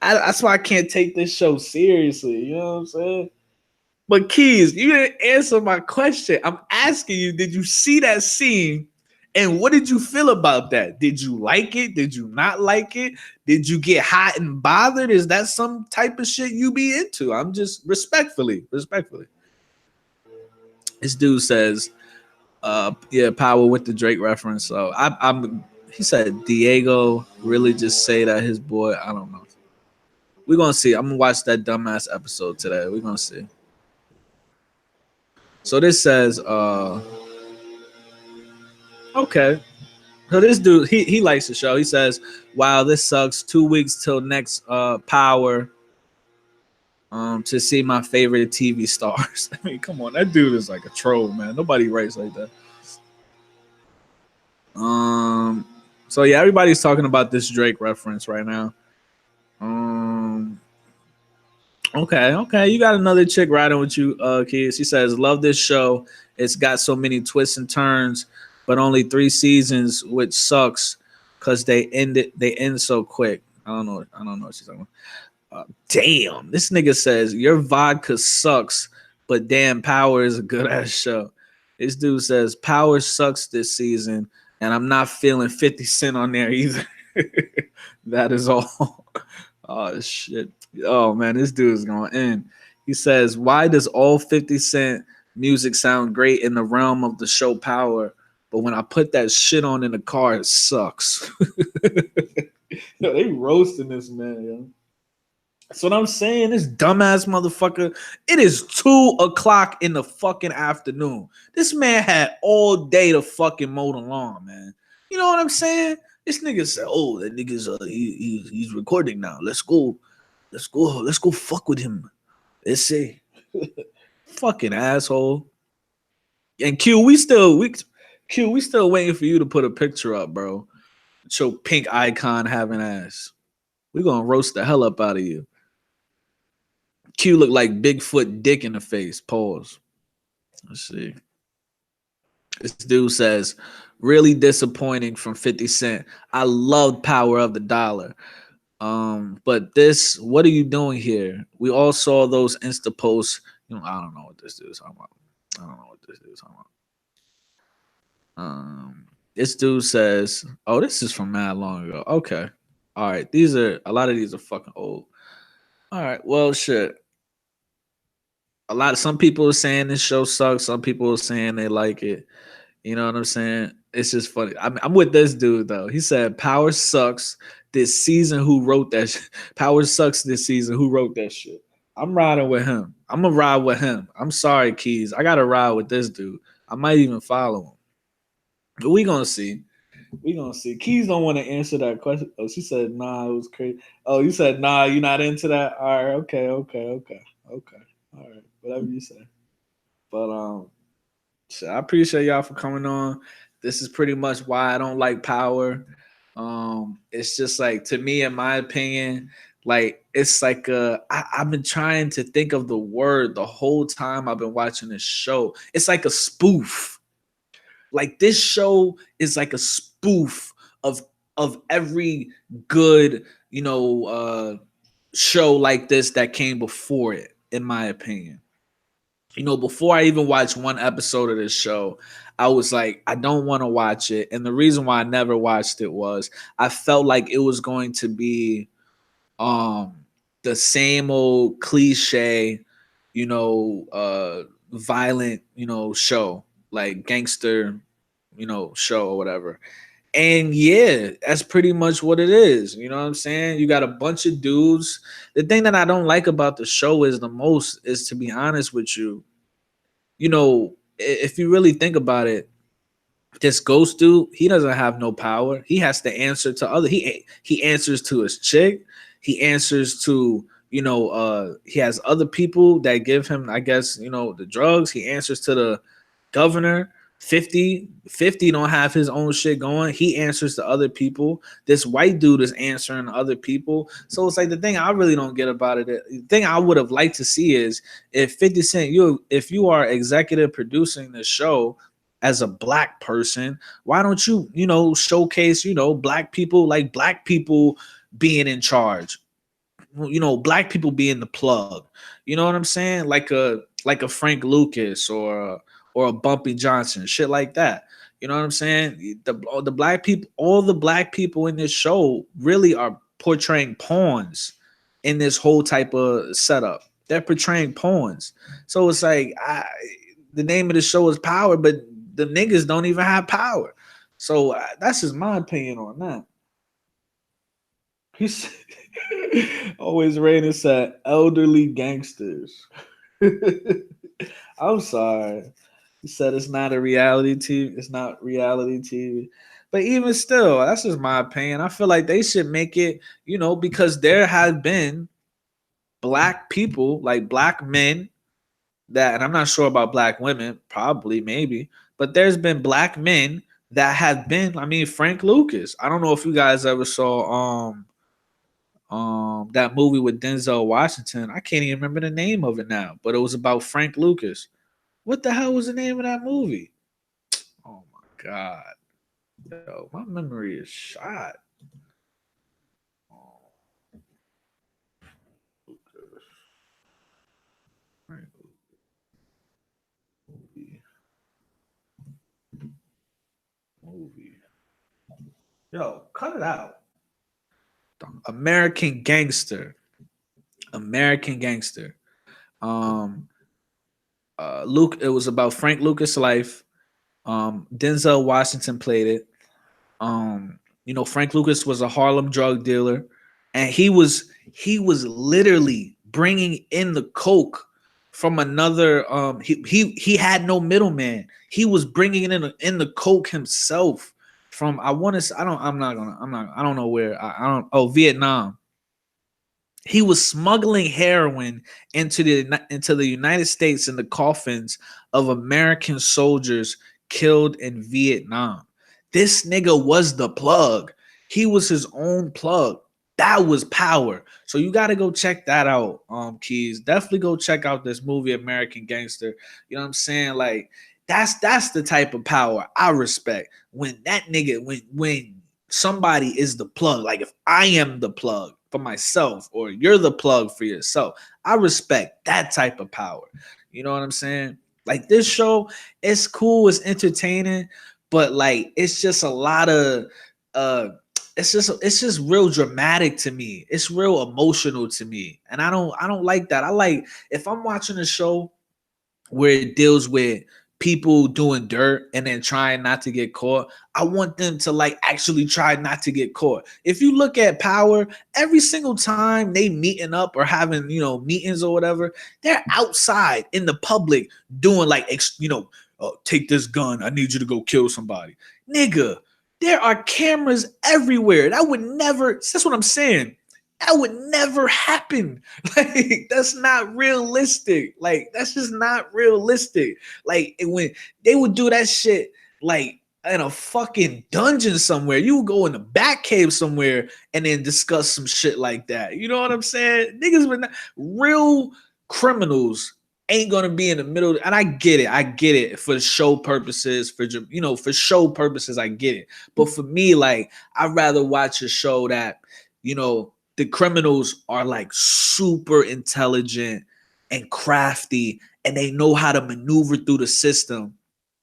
that's why I can't take this show seriously. You know what I'm saying? But Keys, you didn't answer my question. I'm asking you, did you see that scene? And what did you feel about that? Did you like it? Did you not like it? Did you get hot and bothered? Is that some type of shit you be into? I'm just respectfully. This dude says, yeah, Power with the Drake reference. So I'm he said Diego really just say that his boy, I don't know. We're gonna see. I'm gonna watch that dumbass episode today. We're gonna see. So this says, okay. So this dude, he likes the show. He says, wow, this sucks. 2 weeks till next Power. To see my favorite TV stars. I mean, come on, that dude is like a troll, man. Nobody writes like that. So yeah, everybody's talking about this Drake reference right now. Okay. You got another chick riding with you, kids. She says, love this show. It's got so many twists and turns, but only 3 seasons, which sucks because they end so quick. I don't know what she's talking about. Damn, this nigga says your vodka sucks, but damn, Power is a good ass show. This dude says Power sucks this season, and I'm not feeling 50 Cent on there either. That is all. Oh shit. Oh man, this dude is going in. He says, why does all 50 Cent music sound great in the realm of the show Power, but when I put that shit on in the car, it sucks? Yo, they roasting this man, yo. That's what I'm saying. This dumbass motherfucker. It is 2:00 in the fucking afternoon. This man had all day to fucking mow the lawn, man. You know what I'm saying? This nigga said, "Oh, that nigga's he's recording now. Let's go, fuck with him. Let's see." Fucking asshole. And we still waiting for you to put a picture up, bro. Show pink icon having ass. We gonna roast the hell up out of you. Q looked like Bigfoot dick in the face. Pause. Let's see. This dude says, really disappointing from 50 Cent. I love Power of the Dollar. But what are you doing here? We all saw those Insta posts. I don't know what this dude is talking about. This dude says, oh, this is from mad long ago. Okay. All right. A lot of these are fucking old. All right. Well, shit. Some people are saying this show sucks. Some people are saying they like it. You know what I'm saying? It's just funny. I'm with this dude though. He said Power sucks this season. Who wrote that? Power sucks this season. Who wrote that shit? I'm riding with him. I'm gonna ride with him. I'm sorry, Keys. I gotta ride with this dude. I might even follow him. But we gonna see. Keys don't want to answer that question. Oh, she said, nah, it was crazy. Oh, you said, nah, you're not into that? All right, okay. All right, whatever you say. But I appreciate y'all for coming on. This is pretty much why I don't like Power. It's just like, to me, in my opinion, like it's like I've been trying to think of the word the whole time I've been watching this show. It's like a spoof. Like this show is like a spoof of every good, show like this that came before it, in my opinion. before I even watched one episode of this show, I was like, I don't want to watch it. And the reason why I never watched it was I felt like it was going to be um the same old cliche, violent, show, like gangster, show or whatever. And yeah, that's pretty much what it is. You know what I'm saying? You got a bunch of dudes. The thing that I don't like about the show is the most is, to be honest with you, if you really think about it, this ghost dude, he doesn't have no power. He has to answer to other. He answers to his chick. He answers to he has other people that give him, I guess, the drugs. He answers to the governor. 50 don't have his own shit going. He answers to other people. This white dude is answering to other people. So it's like the thing I really don't get about it. The thing I would have liked to see is if 50 Cent, if you are executive producing the show as a black person, why don't you, showcase, black people, like black people being in charge, black people being the plug. You know what I'm saying? Like a Frank Lucas or a Bumpy Johnson, shit like that. You know what I'm saying? The black people, all the black people in this show really are portraying pawns in this whole type of setup. They're portraying pawns. So it's like the name of the show is Power, but the niggas don't even have power. So that's just my opinion on that. He's always rating said elderly gangsters. I'm sorry. He said it's not a reality TV. It's not reality TV. But even still, that's just my opinion. I feel like they should make it, because there have been black people, like black men, and I'm not sure about black women, probably, maybe, but there's been black men that have been, I mean, Frank Lucas. I don't know if you guys ever saw that movie with Denzel Washington. I can't even remember the name of it now, but it was about Frank Lucas. What the hell was the name of that movie? Oh my god. Yo, my memory is shot. Oh, Lucas. Frank movie. Movie. Yo, cut it out. American Gangster. American Gangster. Um Luke, it was about Frank Lucas' life. Denzel Washington played it. Frank Lucas was a Harlem drug dealer, and he was literally bringing in the coke from another. He had no middleman. He was bringing in the coke himself from, I want to. I don't know where. I don't. Oh, Vietnam. He was smuggling heroin into the United States in the coffins of American soldiers killed in Vietnam. This nigga was the plug. He was his own plug. That was power. So you got to go check that out, Keys. Definitely go check out this movie, American Gangster. You know what I'm saying? Like that's the type of power I respect. When that nigga, when somebody is the plug, like if I am the plug for myself or you're the plug for yourself, I respect that type of power. You know what I'm saying? Like this show, it's cool, it's entertaining, but like it's just a lot of it's just real dramatic to me. It's real emotional to me. And I don't like that. I like, if I'm watching a show where it deals with people doing dirt and then trying not to get caught, I want them to like actually try not to get caught. If you look at Power, every single time they meeting up or having, meetings or whatever, they're outside in the public doing like, take this gun, I need you to go kill somebody. Nigga, there are cameras everywhere. That's what I'm saying. That would never happen. Like, that's not realistic. Like, that's just not realistic. Like, when they would do that shit, like, in a fucking dungeon somewhere, you would go in the back cave somewhere and then discuss some shit like that. You know what I'm saying? Niggas were not real criminals ain't gonna be in the middle. And I get it for show purposes, for show purposes, I get it. But for me, like, I'd rather watch a show that, the criminals are like super intelligent and crafty and they know how to maneuver through the system,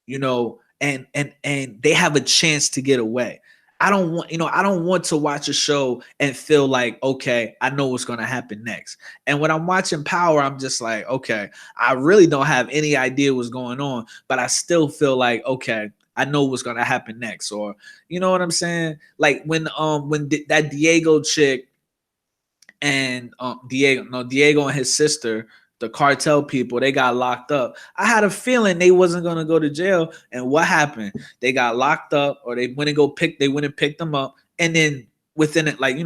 you know, and they have a chance to get away. I don't want to watch a show and feel like, okay, I know what's going to happen next. And when I'm watching Power, I'm just like, okay, I really don't have any idea what's going on, but I still feel like, okay, I know what's going to happen next. Or, you know what I'm saying? Like when that Diego chick and Diego and his sister, the cartel people, they got locked up. I had a feeling they wasn't gonna go to jail. And what happened? They got locked up, or they went and picked them up, and then within it, like,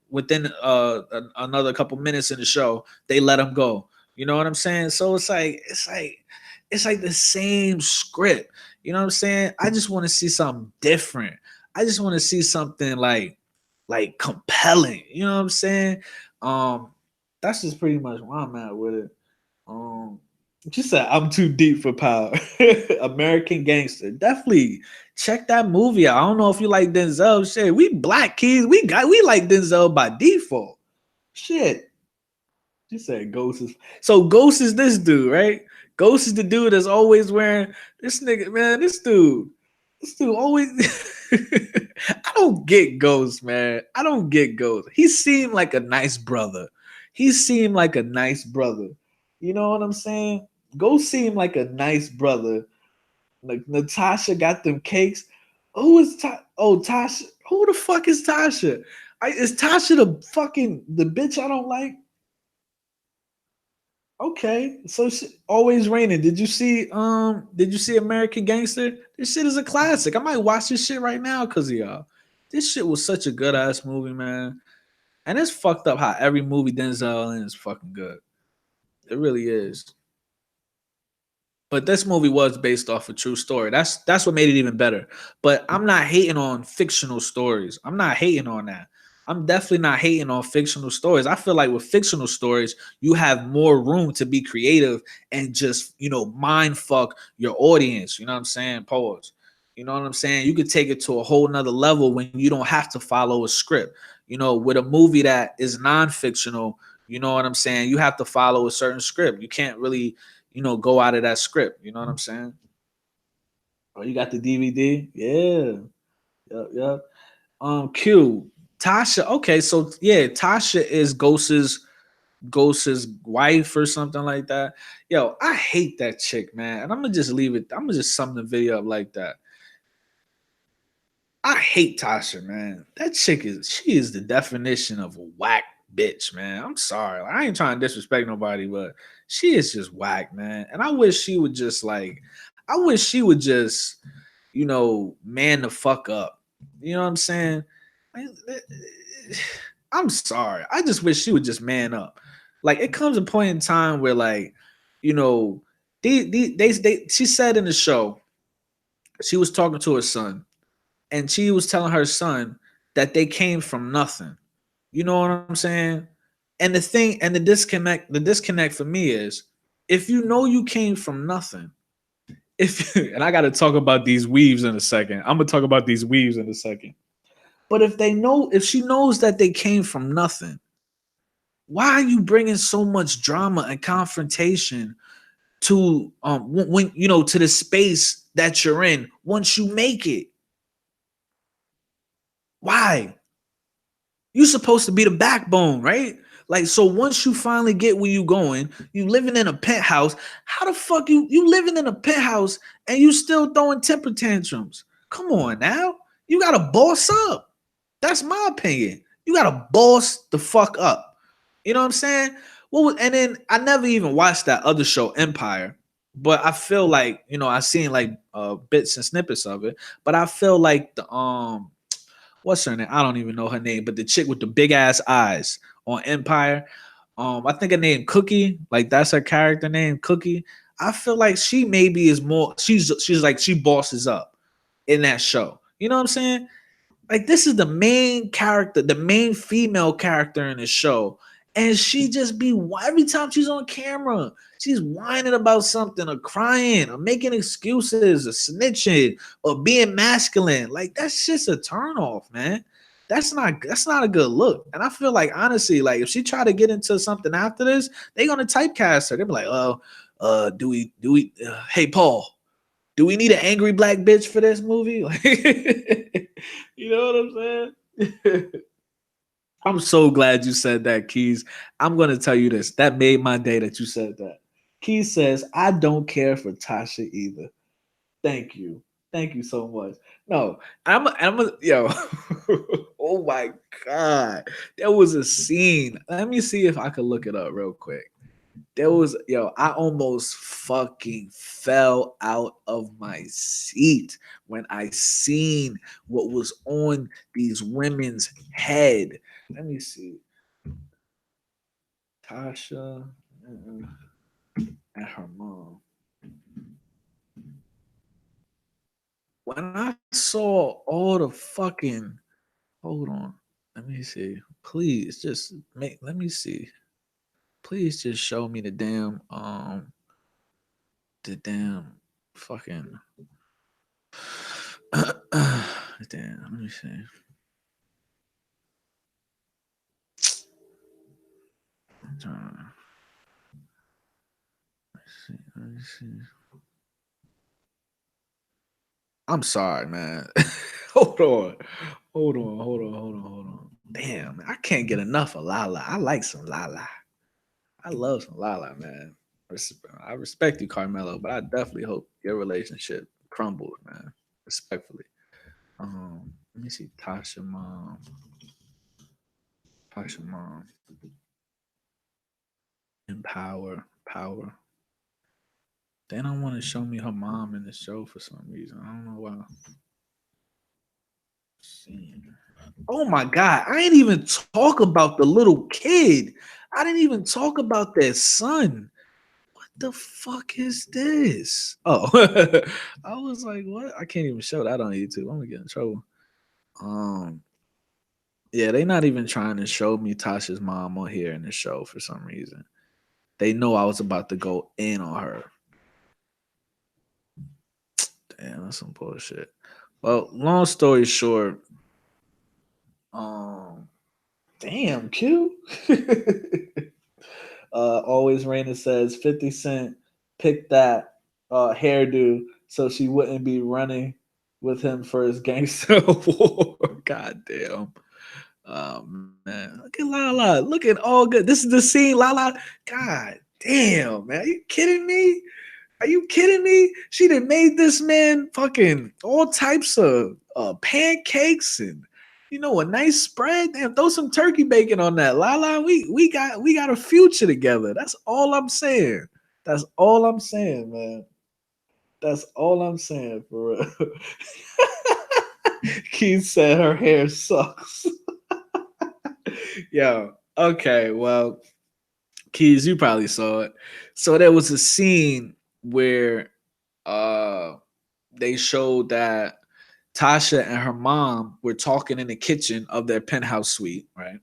within another couple minutes in the show, they let them go. You know what I'm saying? So it's like the same script. You know what I'm saying? I just want to see something different. I just want to see something like compelling. You know what I'm saying? Um, that's just pretty much where I'm at with it. Um, you said I'm too deep for Power. American Gangster. Definitely check that movie out. I don't know if you like Denzel. Shit, we black kids. We like Denzel by default. Shit. You said Ghost is so Ghost is this dude, right? Ghost is the dude that's always wearing this nigga, man. This dude always. I don't get Ghost, man. I don't get Ghost. He seemed like a nice brother. He seemed like a nice brother. You know what I'm saying? Ghost seemed like a nice brother. Like Natasha got them cakes. Who is Tasha? Who the fuck is Tasha? Is Tasha the bitch I don't like? Okay, so always raining. Did you see American Gangster? This shit is a classic. I might watch this shit right now because of y'all. This shit was such a good ass movie, man. And it's fucked up how every movie Denzel in is fucking good. It really is. But this movie was based off a true story. That's what made it even better. But I'm not hating on fictional stories. I'm not hating on that. I'm definitely not hating on fictional stories. I feel like with fictional stories, you have more room to be creative and just, mind fuck your audience. You know what I'm saying? Pause. You know what I'm saying? You could take it to a whole nother level when you don't have to follow a script. With a movie that is non-fictional, you know what I'm saying? You have to follow a certain script. You can't really go out of that script. You know what I'm saying? Oh, you got the DVD? Yeah. Yep, yep. Q. Tasha. Okay, so yeah, Tasha is Ghost's wife or something like that. Yo, I hate that chick, man. And I'm gonna just leave it. I'm gonna just sum the video up like that. I hate Tasha, man. That chick she is the definition of a whack bitch, man. I'm sorry. I ain't trying to disrespect nobody, but she is just whack, man. And I wish she would just man the fuck up. You know what I'm saying? I'm sorry. I just wish she would just man up. Like it comes a point in time where she said in the show, she was talking to her son and she was telling her son that they came from nothing. You know what I'm saying? And the disconnect for me is if you know you came from nothing, and I got to talk about these weaves in a second. I'm gonna talk about these weaves in a second. But if she knows that they came from nothing, why are you bringing so much drama and confrontation to when to the space that you're in once you make it? Why? You're supposed to be the backbone, right? Like, so once you finally get where you going, you living in a penthouse. How the fuck you living in a penthouse and you still throwing temper tantrums? Come on now. You gotta boss up. That's my opinion. You gotta boss the fuck up. You know what I'm saying? And then I never even watched that other show, Empire. But I feel like, I seen like bits and snippets of it. But I feel like the what's her name? I don't even know her name, but the chick with the big ass eyes on Empire. I think her name Cookie, like that's her character name, Cookie. I feel like she maybe is more. She's like she bosses up in that show. You know what I'm saying? Like this is the main character, the main female character in the show, and she just be every time she's on camera, she's whining about something or crying or making excuses or snitching or being masculine. Like that's just a turnoff, man. That's not a good look. And I feel like honestly, like if she try to get into something after this, they're gonna typecast her. They'll be like, oh, hey Paul, do we need an angry black bitch for this movie? Like, you know what I'm saying? I'm so glad you said that, Keys. I'm going to tell you this. That made my day that you said that. Keys says, I don't care for Tasha either. Thank you. Thank you so much. No, yo. Oh my God. There was a scene. Let me see if I can look it up real quick. There was, I almost fucking fell out of my seat when I seen what was on these women's head. Let me see. Tasha and her mom. When I saw all the fucking, hold on, let me see. Please just let me see. Please just show me the damn fucking damn, let me see. Let me see. I'm sorry, man. Hold on. Hold on. Damn, I can't get enough of Lala. I like some Lala. I love some Lala, man. I respect you, Carmelo, but I definitely hope your relationship crumbles, man. Respectfully. Let me see. Tasha mom. Tasha mom. Empower. Power. They don't want to show me her mom in the show for some reason. I don't know why. Oh my God. I ain't even talk about the little kid. I didn't even talk about their son. What the fuck is this? Oh, I was like, what? I can't even show that on YouTube. I'm gonna get in trouble. Yeah, they not even trying to show me Tasha's mom on here in the show for some reason. They know I was about to go in on her. Damn, that's some bullshit. Well, long story short, damn, Q. Always Raina says 50 Cent picked that hairdo so she wouldn't be running with him for his gangster war. God damn. Man, look at Lala. Look at all good. This is the scene, Lala. God damn, man. Are you kidding me? Are you kidding me? She done made this man fucking all types of pancakes and a nice spread. Damn, throw some turkey bacon on that. Lala, we got a future together. That's all I'm saying. That's all I'm saying, man. That's all I'm saying for real. Keith said her hair sucks. Yo, okay, well, Keys, you probably saw it. So there was a scene where they showed that Tasha and her mom were talking in the kitchen of their penthouse suite, right?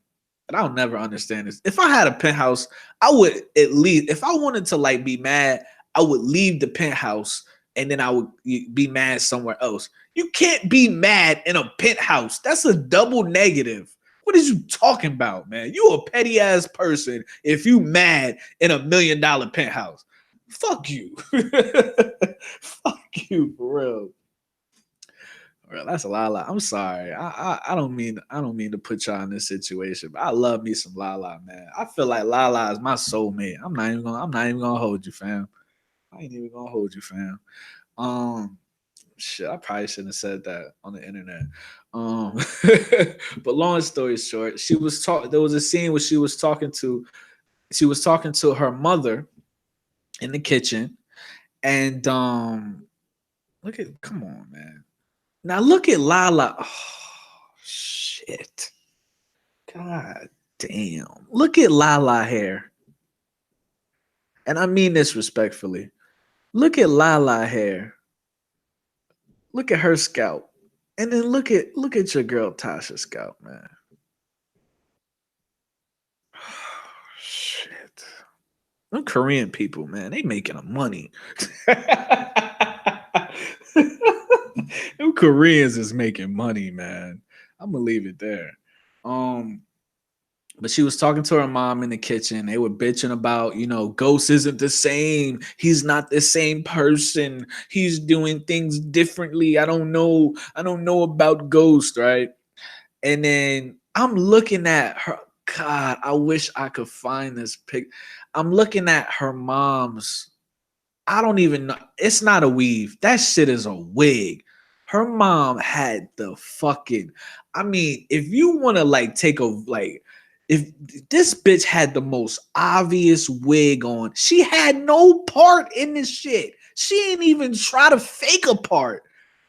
And I'll never understand this. If I had a penthouse, I would at least, if I wanted to like be mad, I would leave the penthouse and then I would be mad somewhere else. You can't be mad in a penthouse. That's a double negative. What is you talking about, man? You a petty ass person if you mad in $1 million penthouse. Fuck you. Fuck you for real. That's a lot. I'm sorry. I don't mean to put y'all in this situation, but I love me some Lala, man. I feel like Lala is my soulmate. I'm not even gonna hold you, fam. I ain't even gonna hold you, fam. Shit, I probably shouldn't have said that on the internet. But long story short, she was talking. There was a scene where she was talking to her mother in the kitchen, and come on, man. Now look at Lala. Oh shit. God damn. Look at Lala hair. And I mean this respectfully. Look at Lala hair. Look at her scalp. And then look at your girl Tasha's scalp, man. Oh, shit. Them Korean people, man, they making a money. Them Koreans is making money, man. I'm gonna leave it there. But she was talking to her mom in the kitchen. They were bitching about, Ghost isn't the same. He's not the same person. He's doing things differently. I don't know. I don't know about Ghost, right? And then I'm looking at her. God, I wish I could find this pic. I'm looking at her mom's. I don't even know. It's not a weave. That shit is a wig. Her mom had the fucking. I mean, if you want to like take a like, if this bitch had the most obvious wig on, she had no part in this shit. She ain't even try to fake a part.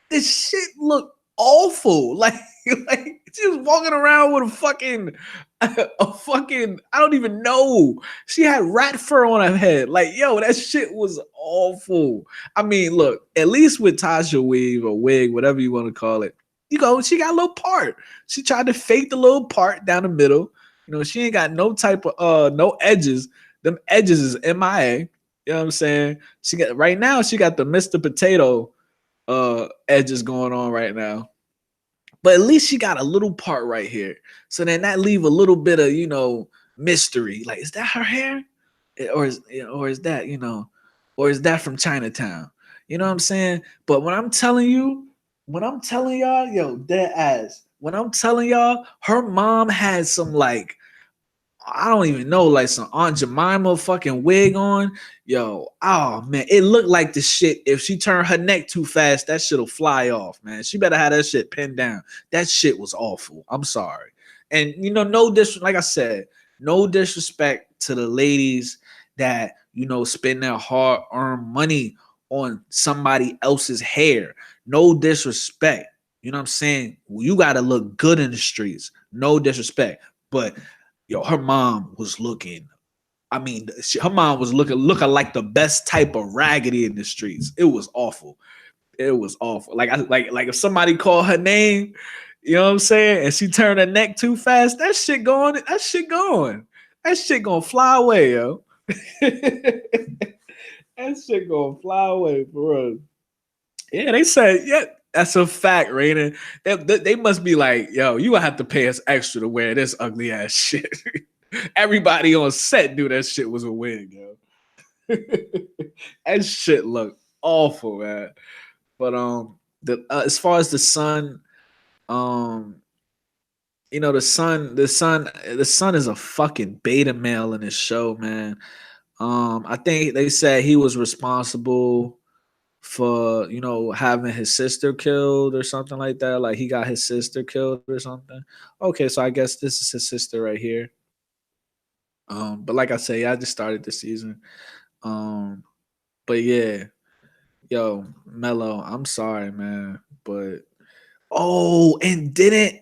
This shit looked awful. Like she was walking around with a fucking, I don't even know. She had rat fur on her head. Like, yo, that shit was awful. I mean, look, at least with Tasha Weave or wig, whatever you want to call it, she got a little part. She tried to fake the little part down the middle. She ain't got no type of no edges. Them edges is MIA. You know what I'm saying? Right now, she got the Mr. Potato edges going on right now. But at least she got a little part right here. So then that leave a little bit of, mystery. Like, is that her hair? Or is that, or is that from Chinatown? You know what I'm saying? But when I'm telling y'all, yo, dead ass. When I'm telling y'all, her mom had some like, I don't even know, like some Aunt Jemima fucking wig on. Yo, oh man, it looked like the shit. If she turned her neck too fast, that shit'll fly off, man. She better have that shit pinned down. That shit was awful. I'm sorry. And no like I said, no disrespect to the ladies that spend their hard-earned money on somebody else's hair. No disrespect. You know what I'm saying? You gotta look good in the streets. No disrespect. But yo, her mom was looking. I mean, her mom was looking like the best type of raggedy in the streets. It was awful. It was awful. Like if somebody called her name, you know what I'm saying, and she turned her neck too fast, that shit going. That shit going. That shit gonna fly away, yo. That shit gonna fly away, for real. Yeah, they said, yeah, that's a fact, Raiden. They must be like, yo, you have to pay us extra to wear this ugly ass shit. Everybody on set knew that shit was a wig, yo. That shit looked awful, man. But as far as the son, um, the son is a fucking beta male in this show, man. I think they said he was responsible for having his sister killed or something like that. Like he got his sister killed or something. Okay, so I guess this is his sister right here. But like I say, I just started the season. Um, but yeah, yo, Mello, I'm sorry, man, but oh, and didn't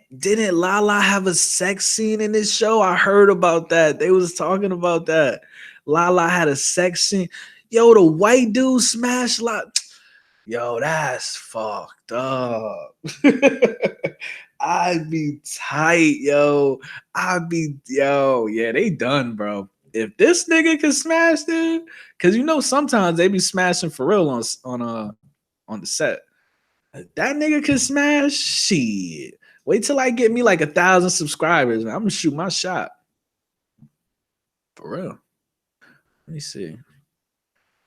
Lala have a sex scene in this show? I heard about that. They was talking about that. Lala had a sex scene. Yo, the white dude smashed Lala. Yo, that's fucked up. I'd be tight, yo. Yeah, they done, bro. If this nigga can smash, dude, because sometimes they be smashing for real on the set. If that nigga can smash, shit. Wait till I get me like 1,000 subscribers, man. I'm gonna shoot my shot. For real. Let me see.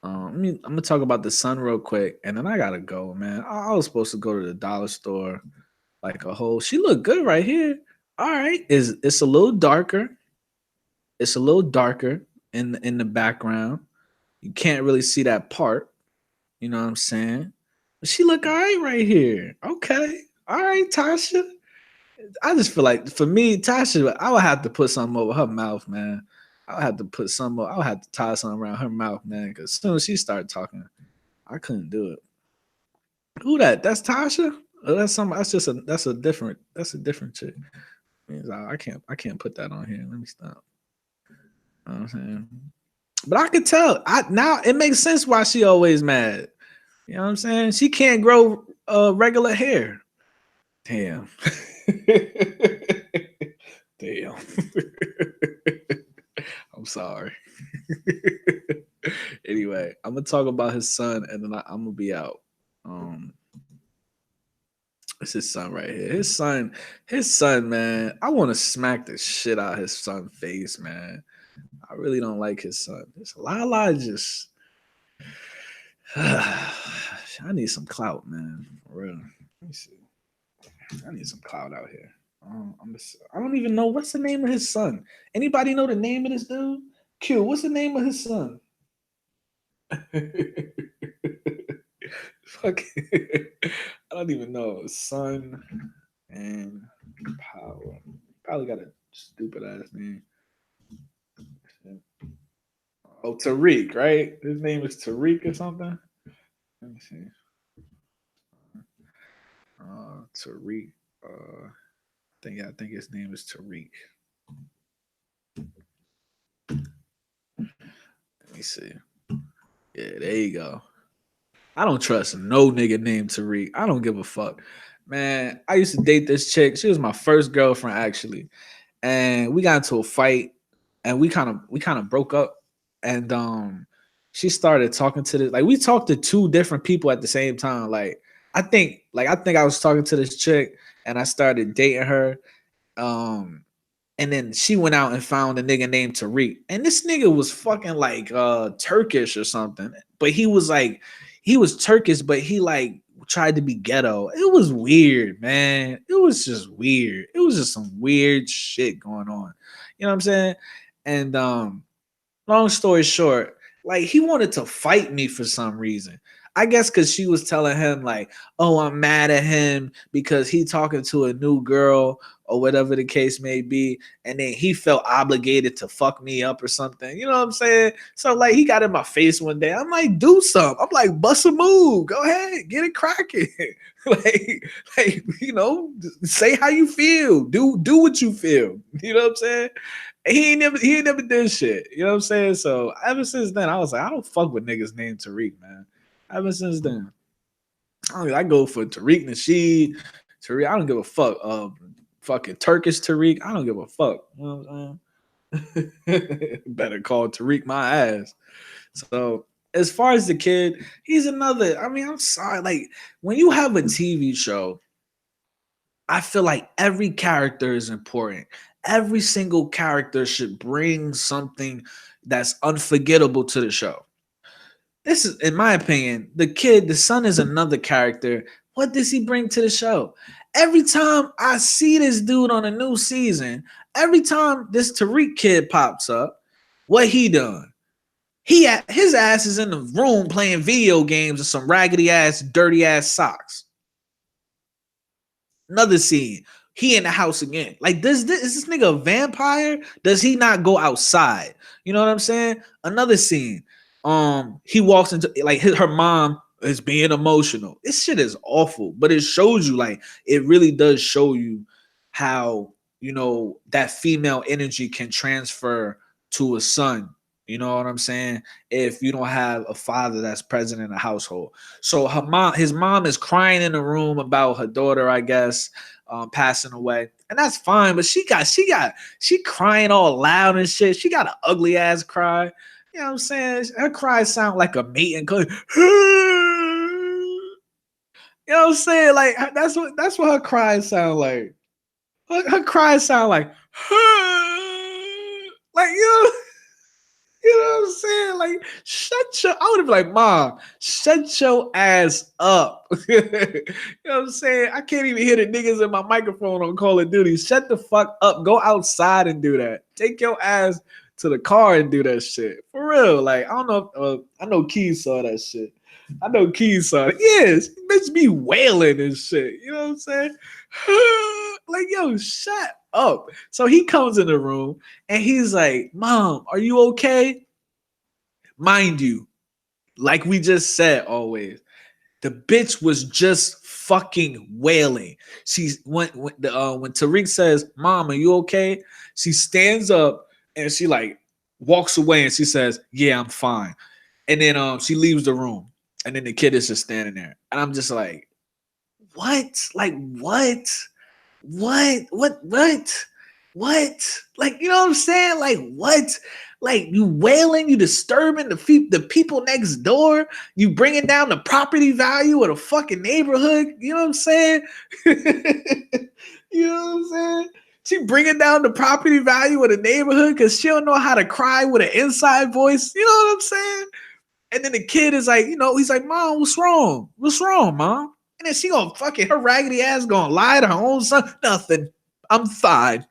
I'm gonna talk about the sun real quick, and then I gotta go, man. I was supposed to go to the dollar store, like a whole. She looked good right here. All right, it's a little darker. It's a little darker in the background. You can't really see that part. You know what I'm saying? But she look all right here. Okay, all right, Tasha. I just feel like for me, Tasha, I would have to put something over her mouth, man. I would have to put something. I would have to tie something around her mouth, man. Because as soon as she started talking, I couldn't do it. Who that? That's Tasha. Oh, that's some. That's a different chick. I can't put that on here. Let me stop. You know what I'm saying, but I could tell. Now it makes sense why she always mad. You know what I'm saying? She can't grow regular hair. Damn. Damn. I'm sorry. Anyway, I'm gonna talk about his son, and then I'm gonna be out. Um, It's his son right here. His son, man. I want to smack the shit out of his son's face, man. I really don't like his son. It's Lala just I need some clout, man. For real. Let me see. I need some clout out here. I don't even know what's the name of his son. Anybody know the name of this dude? Q, what's the name of his son? Fuck. I don't even know. Son and Power. Probably got a stupid ass name. Oh, Tariq, right? His name is Tariq or something. Let me see. Tariq. I think his name is Tariq. Let me see. Yeah, there you go. I don't trust no nigga named Tariq. I don't give a fuck. Man, I used to date this chick. She was my first girlfriend actually. And we got into a fight and we kind of broke up. And she started talking to this, like we talked to two different people at the same time. I think I was talking to this chick and I started dating her. Um and then she went out and found a nigga named Tariq. And this nigga was fucking like Turkish or something. But he was Turkish, but he like tried to be ghetto. It was weird, man. It was just weird. It was just some weird shit going on. You know what I'm saying? And long story short, like he wanted to fight me for some reason. I guess because she was telling him like, "Oh, I'm mad at him because he talking to a new girl or whatever the case may be," and then he felt obligated to fuck me up or something. You know what I'm saying? So like he got in my face one day. I'm like, "Do something." I'm like, "Bust a move. Go ahead, get it cracking." like say how you feel. Do what you feel. You know what I'm saying? He ain't never did shit. You know what I'm saying? So ever since then, I was like, I don't fuck with niggas named Tariq, man. Ever since then, I go for Tariq Nasheed. Tariq, I don't give a fuck. Fucking Turkish Tariq, I don't give a fuck. You know what I'm saying? Better call Tariq my ass. So as far as the kid, he's another. I mean, I'm sorry. Like when you have a TV show, I feel like every character is important. Every single character should bring something that's unforgettable to the show. This is, in my opinion, the son is another character. What does he bring to the show? Every time I see this dude on a new season, every time this Tariq kid pops up, what he done? His ass is in the room playing video games with some raggedy ass, dirty ass socks. Another scene. He in the house again. Like, is this nigga a vampire? Does he not go outside? You know what I'm saying? Another scene. He walks into like her mom is being emotional. This shit is awful, but it shows you like it really does show you how that female energy can transfer to a son. You know what I'm saying? If you don't have a father that's present in the household. So his mom is crying in the room about her daughter, I guess, passing away. And that's fine, but she crying all loud and shit. She got an ugly ass cry. You know what I'm saying? Her cries sound like a mating call. You know what I'm saying? Like that's what her cries sound like. Her cries sound like like you know what I'm saying? Like, I would have been like, Mom, shut your ass up. You know what I'm saying? I can't even hear the niggas in my microphone on Call of Duty. Shut the fuck up. Go outside and do that. Take your ass to the car and do that shit. For real. Like, I don't know. I know Keys saw that shit. I know Keys saw it. Yes, bitch be wailing and shit. You know what I'm saying? Like, yo, shut up. So he comes in the room and he's like, Mom, are you okay? Mind you, like we just said always, the bitch was just fucking wailing. She's when Tariq says, Mom, are you okay? She stands up and she like walks away and she says, Yeah, I'm fine. And then she leaves the room. And then the kid is just standing there. And I'm just like, what? Like, what? What? What? What? What? Like, you know what I'm saying? Like, what? Like, you wailing, you disturbing the people next door, you bringing down the property value of the fucking neighborhood. You know what I'm saying? You know what I'm saying? She bringing down the property value of the neighborhood because she don't know how to cry with an inside voice. You know what I'm saying? And then the kid is like, he's like, Mom, what's wrong? What's wrong, Mom? And then she gonna fucking, her raggedy ass gonna lie to her own son. Nothing. I'm fine.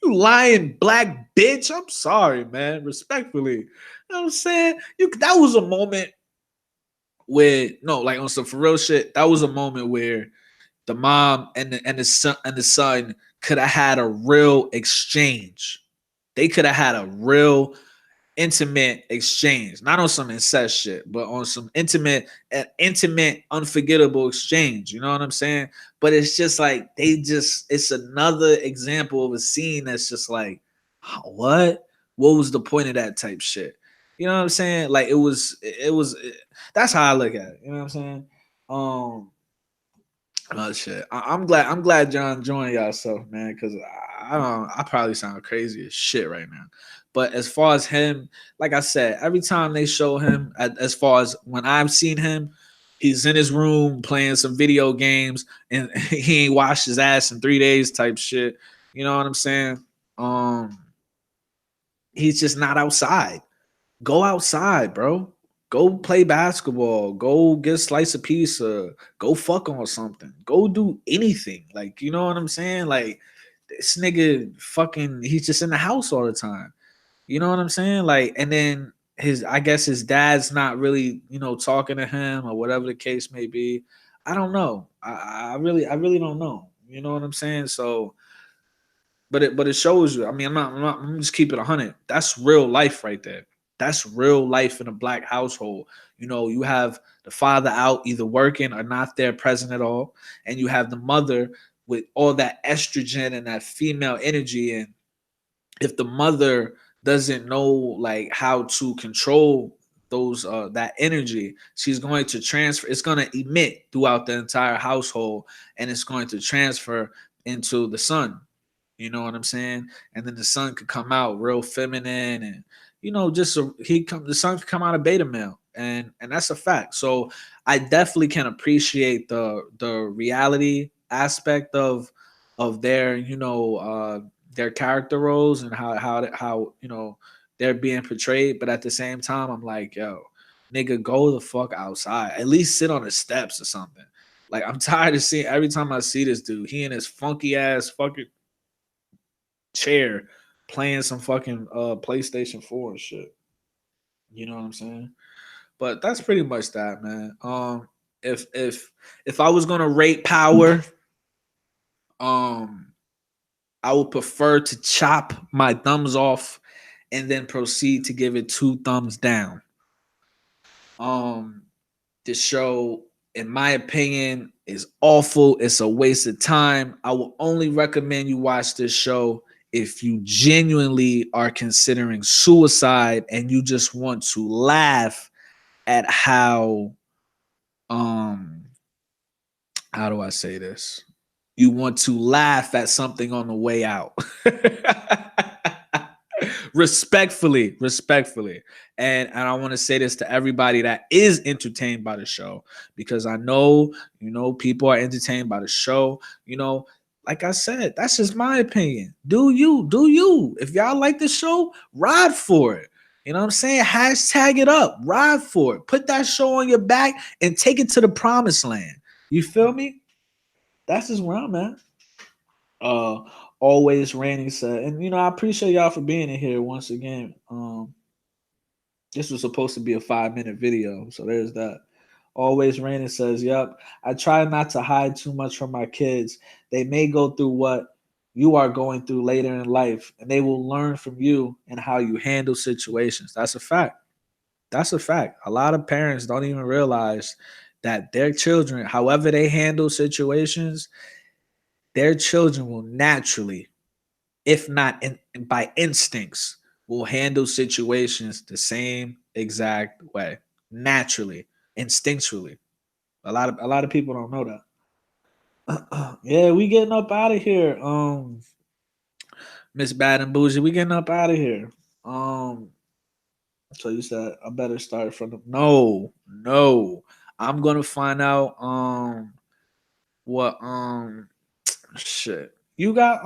You lying black bitch. I'm sorry, man. Respectfully. You know what I'm saying? That was a moment where, no, like on some for real shit, that was a moment where the mom and the son could have had a real exchange. They could have had a real intimate exchange, not on some incest shit, but on some intimate, unforgettable exchange. You know what I'm saying? But it's just like it's another example of a scene that's just like, what? What was the point of that type shit? You know what I'm saying? Like that's how I look at it. You know what I'm saying? Um, oh shit. I'm glad John joined y'all so man, because I probably sound crazy as shit right now. But as far as him, like I said, every time they show him, as far as when I've seen him, he's in his room playing some video games and he ain't washed his ass in 3 days type shit. You know what I'm saying? Um, he's just not outside. Go outside, bro. Go play basketball. Go get a slice of pizza. Go fuck on something. Go do anything. Like, you know what I'm saying? Like, this nigga fucking, he's just in the house all the time. You know what I'm saying? Like, and then I guess his dad's not really, talking to him or whatever the case may be. I don't know. I really don't know. You know what I'm saying? So, but it shows you. I mean, I'm just keeping 100. That's real life right there. That's real life in a black household. You have the father out either working or not there present at all, and you have the mother with all that estrogen and that female energy. And if the mother doesn't know like how to control those that energy, she's going to transfer. It's going to emit throughout the entire household, and it's going to transfer into the son. You know what I'm saying? And then the son could come out real feminine, and the son could come out a beta male, and that's a fact. So I definitely can appreciate the reality aspect of their character roles and how they're being portrayed. But at the same time, I'm like, yo, nigga, go the fuck outside. At least sit on the steps or something. Like, I'm tired of seeing every time I see this dude, he in his funky ass fucking chair playing some fucking PlayStation 4 and shit. You know what I'm saying? But that's pretty much that, man. If I was gonna rate Power, um, I would prefer to chop my thumbs off and then proceed to give it 2 thumbs down. Um, the show, in my opinion, is awful. It's a waste of time. I will only recommend you watch this show if you genuinely are considering suicide and you just want to laugh at how do I say this? You want to laugh at something on the way out. Respectfully. And I want to say this to everybody that is entertained by the show, because I know, people are entertained by the show. Like I said, that's just my opinion. Do you. If y'all like the show, ride for it. You know what I'm saying? Hashtag it up. Ride for it. Put that show on your back and take it to the promised land. You feel me? That's just where I'm at. Uh, Always Randy said, and I appreciate y'all for being in here once again. This was supposed to be a 5-minute video, so there's that. Always Randy says, "Yep, I try not to hide too much from my kids. They may go through what you are going through later in life, and they will learn from you and how you handle situations." That's a fact. That's a fact. A lot of parents don't even realize that their children, however they handle situations, their children will naturally, if not by instincts, will handle situations the same exact way, naturally, instinctually. A lot of people don't know that. Yeah, we getting up out of here. Miss Bad and Bougie, we getting up out of here. Um, so you said I better start from the no. I'm gonna find out what shit. You got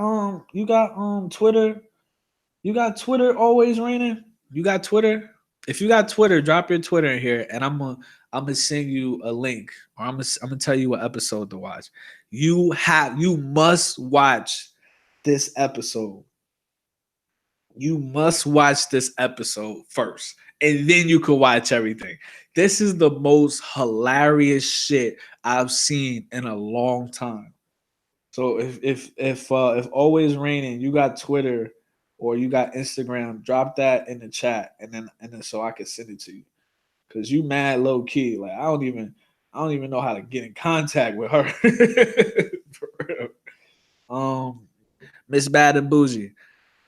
Twitter. You got Twitter always raining? You got Twitter? If you got Twitter, drop your Twitter in here and I'm gonna send you a link or I'm gonna tell you what episode to watch. You must watch this episode. You must watch this episode first, and then you can watch everything. This is the most hilarious shit I've seen in a long time. So if always raining, you got Twitter or you got Instagram, drop that in the chat, and then so I can send it to you. Cause you mad low key. Like I don't even know how to get in contact with her. For real. Miss Bad and Bougie.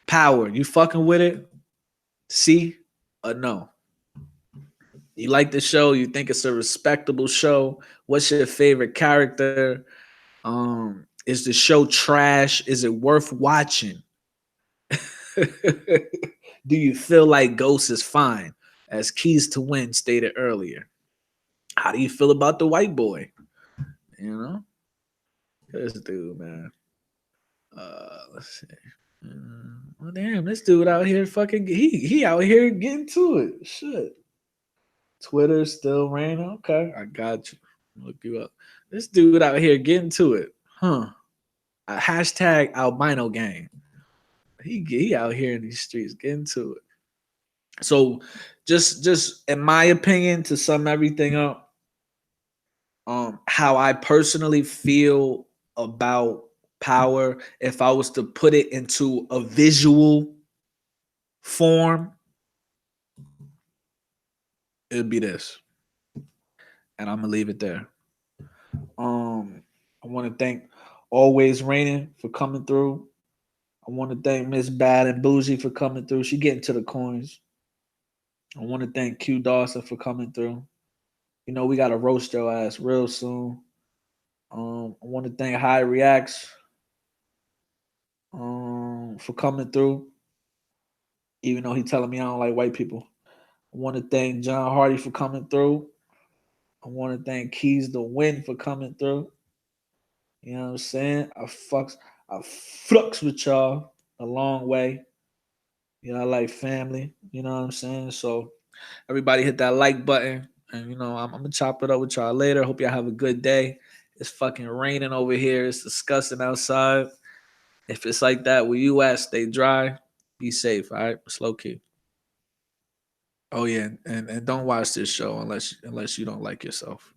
Power, you fucking with it? See or no? You like the show? You think it's a respectable show? What's your favorite character? Is the show trash? Is it worth watching? Do you feel like Ghost is fine? As Keys to Win stated earlier. How do you feel about the white boy? You know? This dude, man. Let's see. Well, damn, this dude out here fucking he out here getting to it. Shit. Twitter still raining. Okay, I got you. Look you up. This dude out here getting to it. Huh. A hashtag albino gang. He out here in these streets getting to it. So just in my opinion, to sum everything up, how I personally feel about power, if I was to put it into a visual form, it'd be this. And I'm gonna leave it there. I want to thank Always Raining for coming through. I want to thank Miss Bad and Bougie for coming through. She getting to the coins. I want to thank Q Dawson for coming through. You know, we got to roast your ass real soon. I want to thank High Reacts for coming through, even though he telling me I don't like white people. I want to thank John Hardy for coming through. I want to thank Keys the Win for coming through. You know what I'm saying? I flux with y'all a long way. You know, I like family. You know what I'm saying? So everybody hit that like button. And you know, I'm gonna chop it up with y'all later. Hope y'all have a good day. It's fucking raining over here. It's disgusting outside. If it's like that where you at, stay dry. Be safe, all right? Slow key. Oh yeah, and don't watch this show unless you don't like yourself.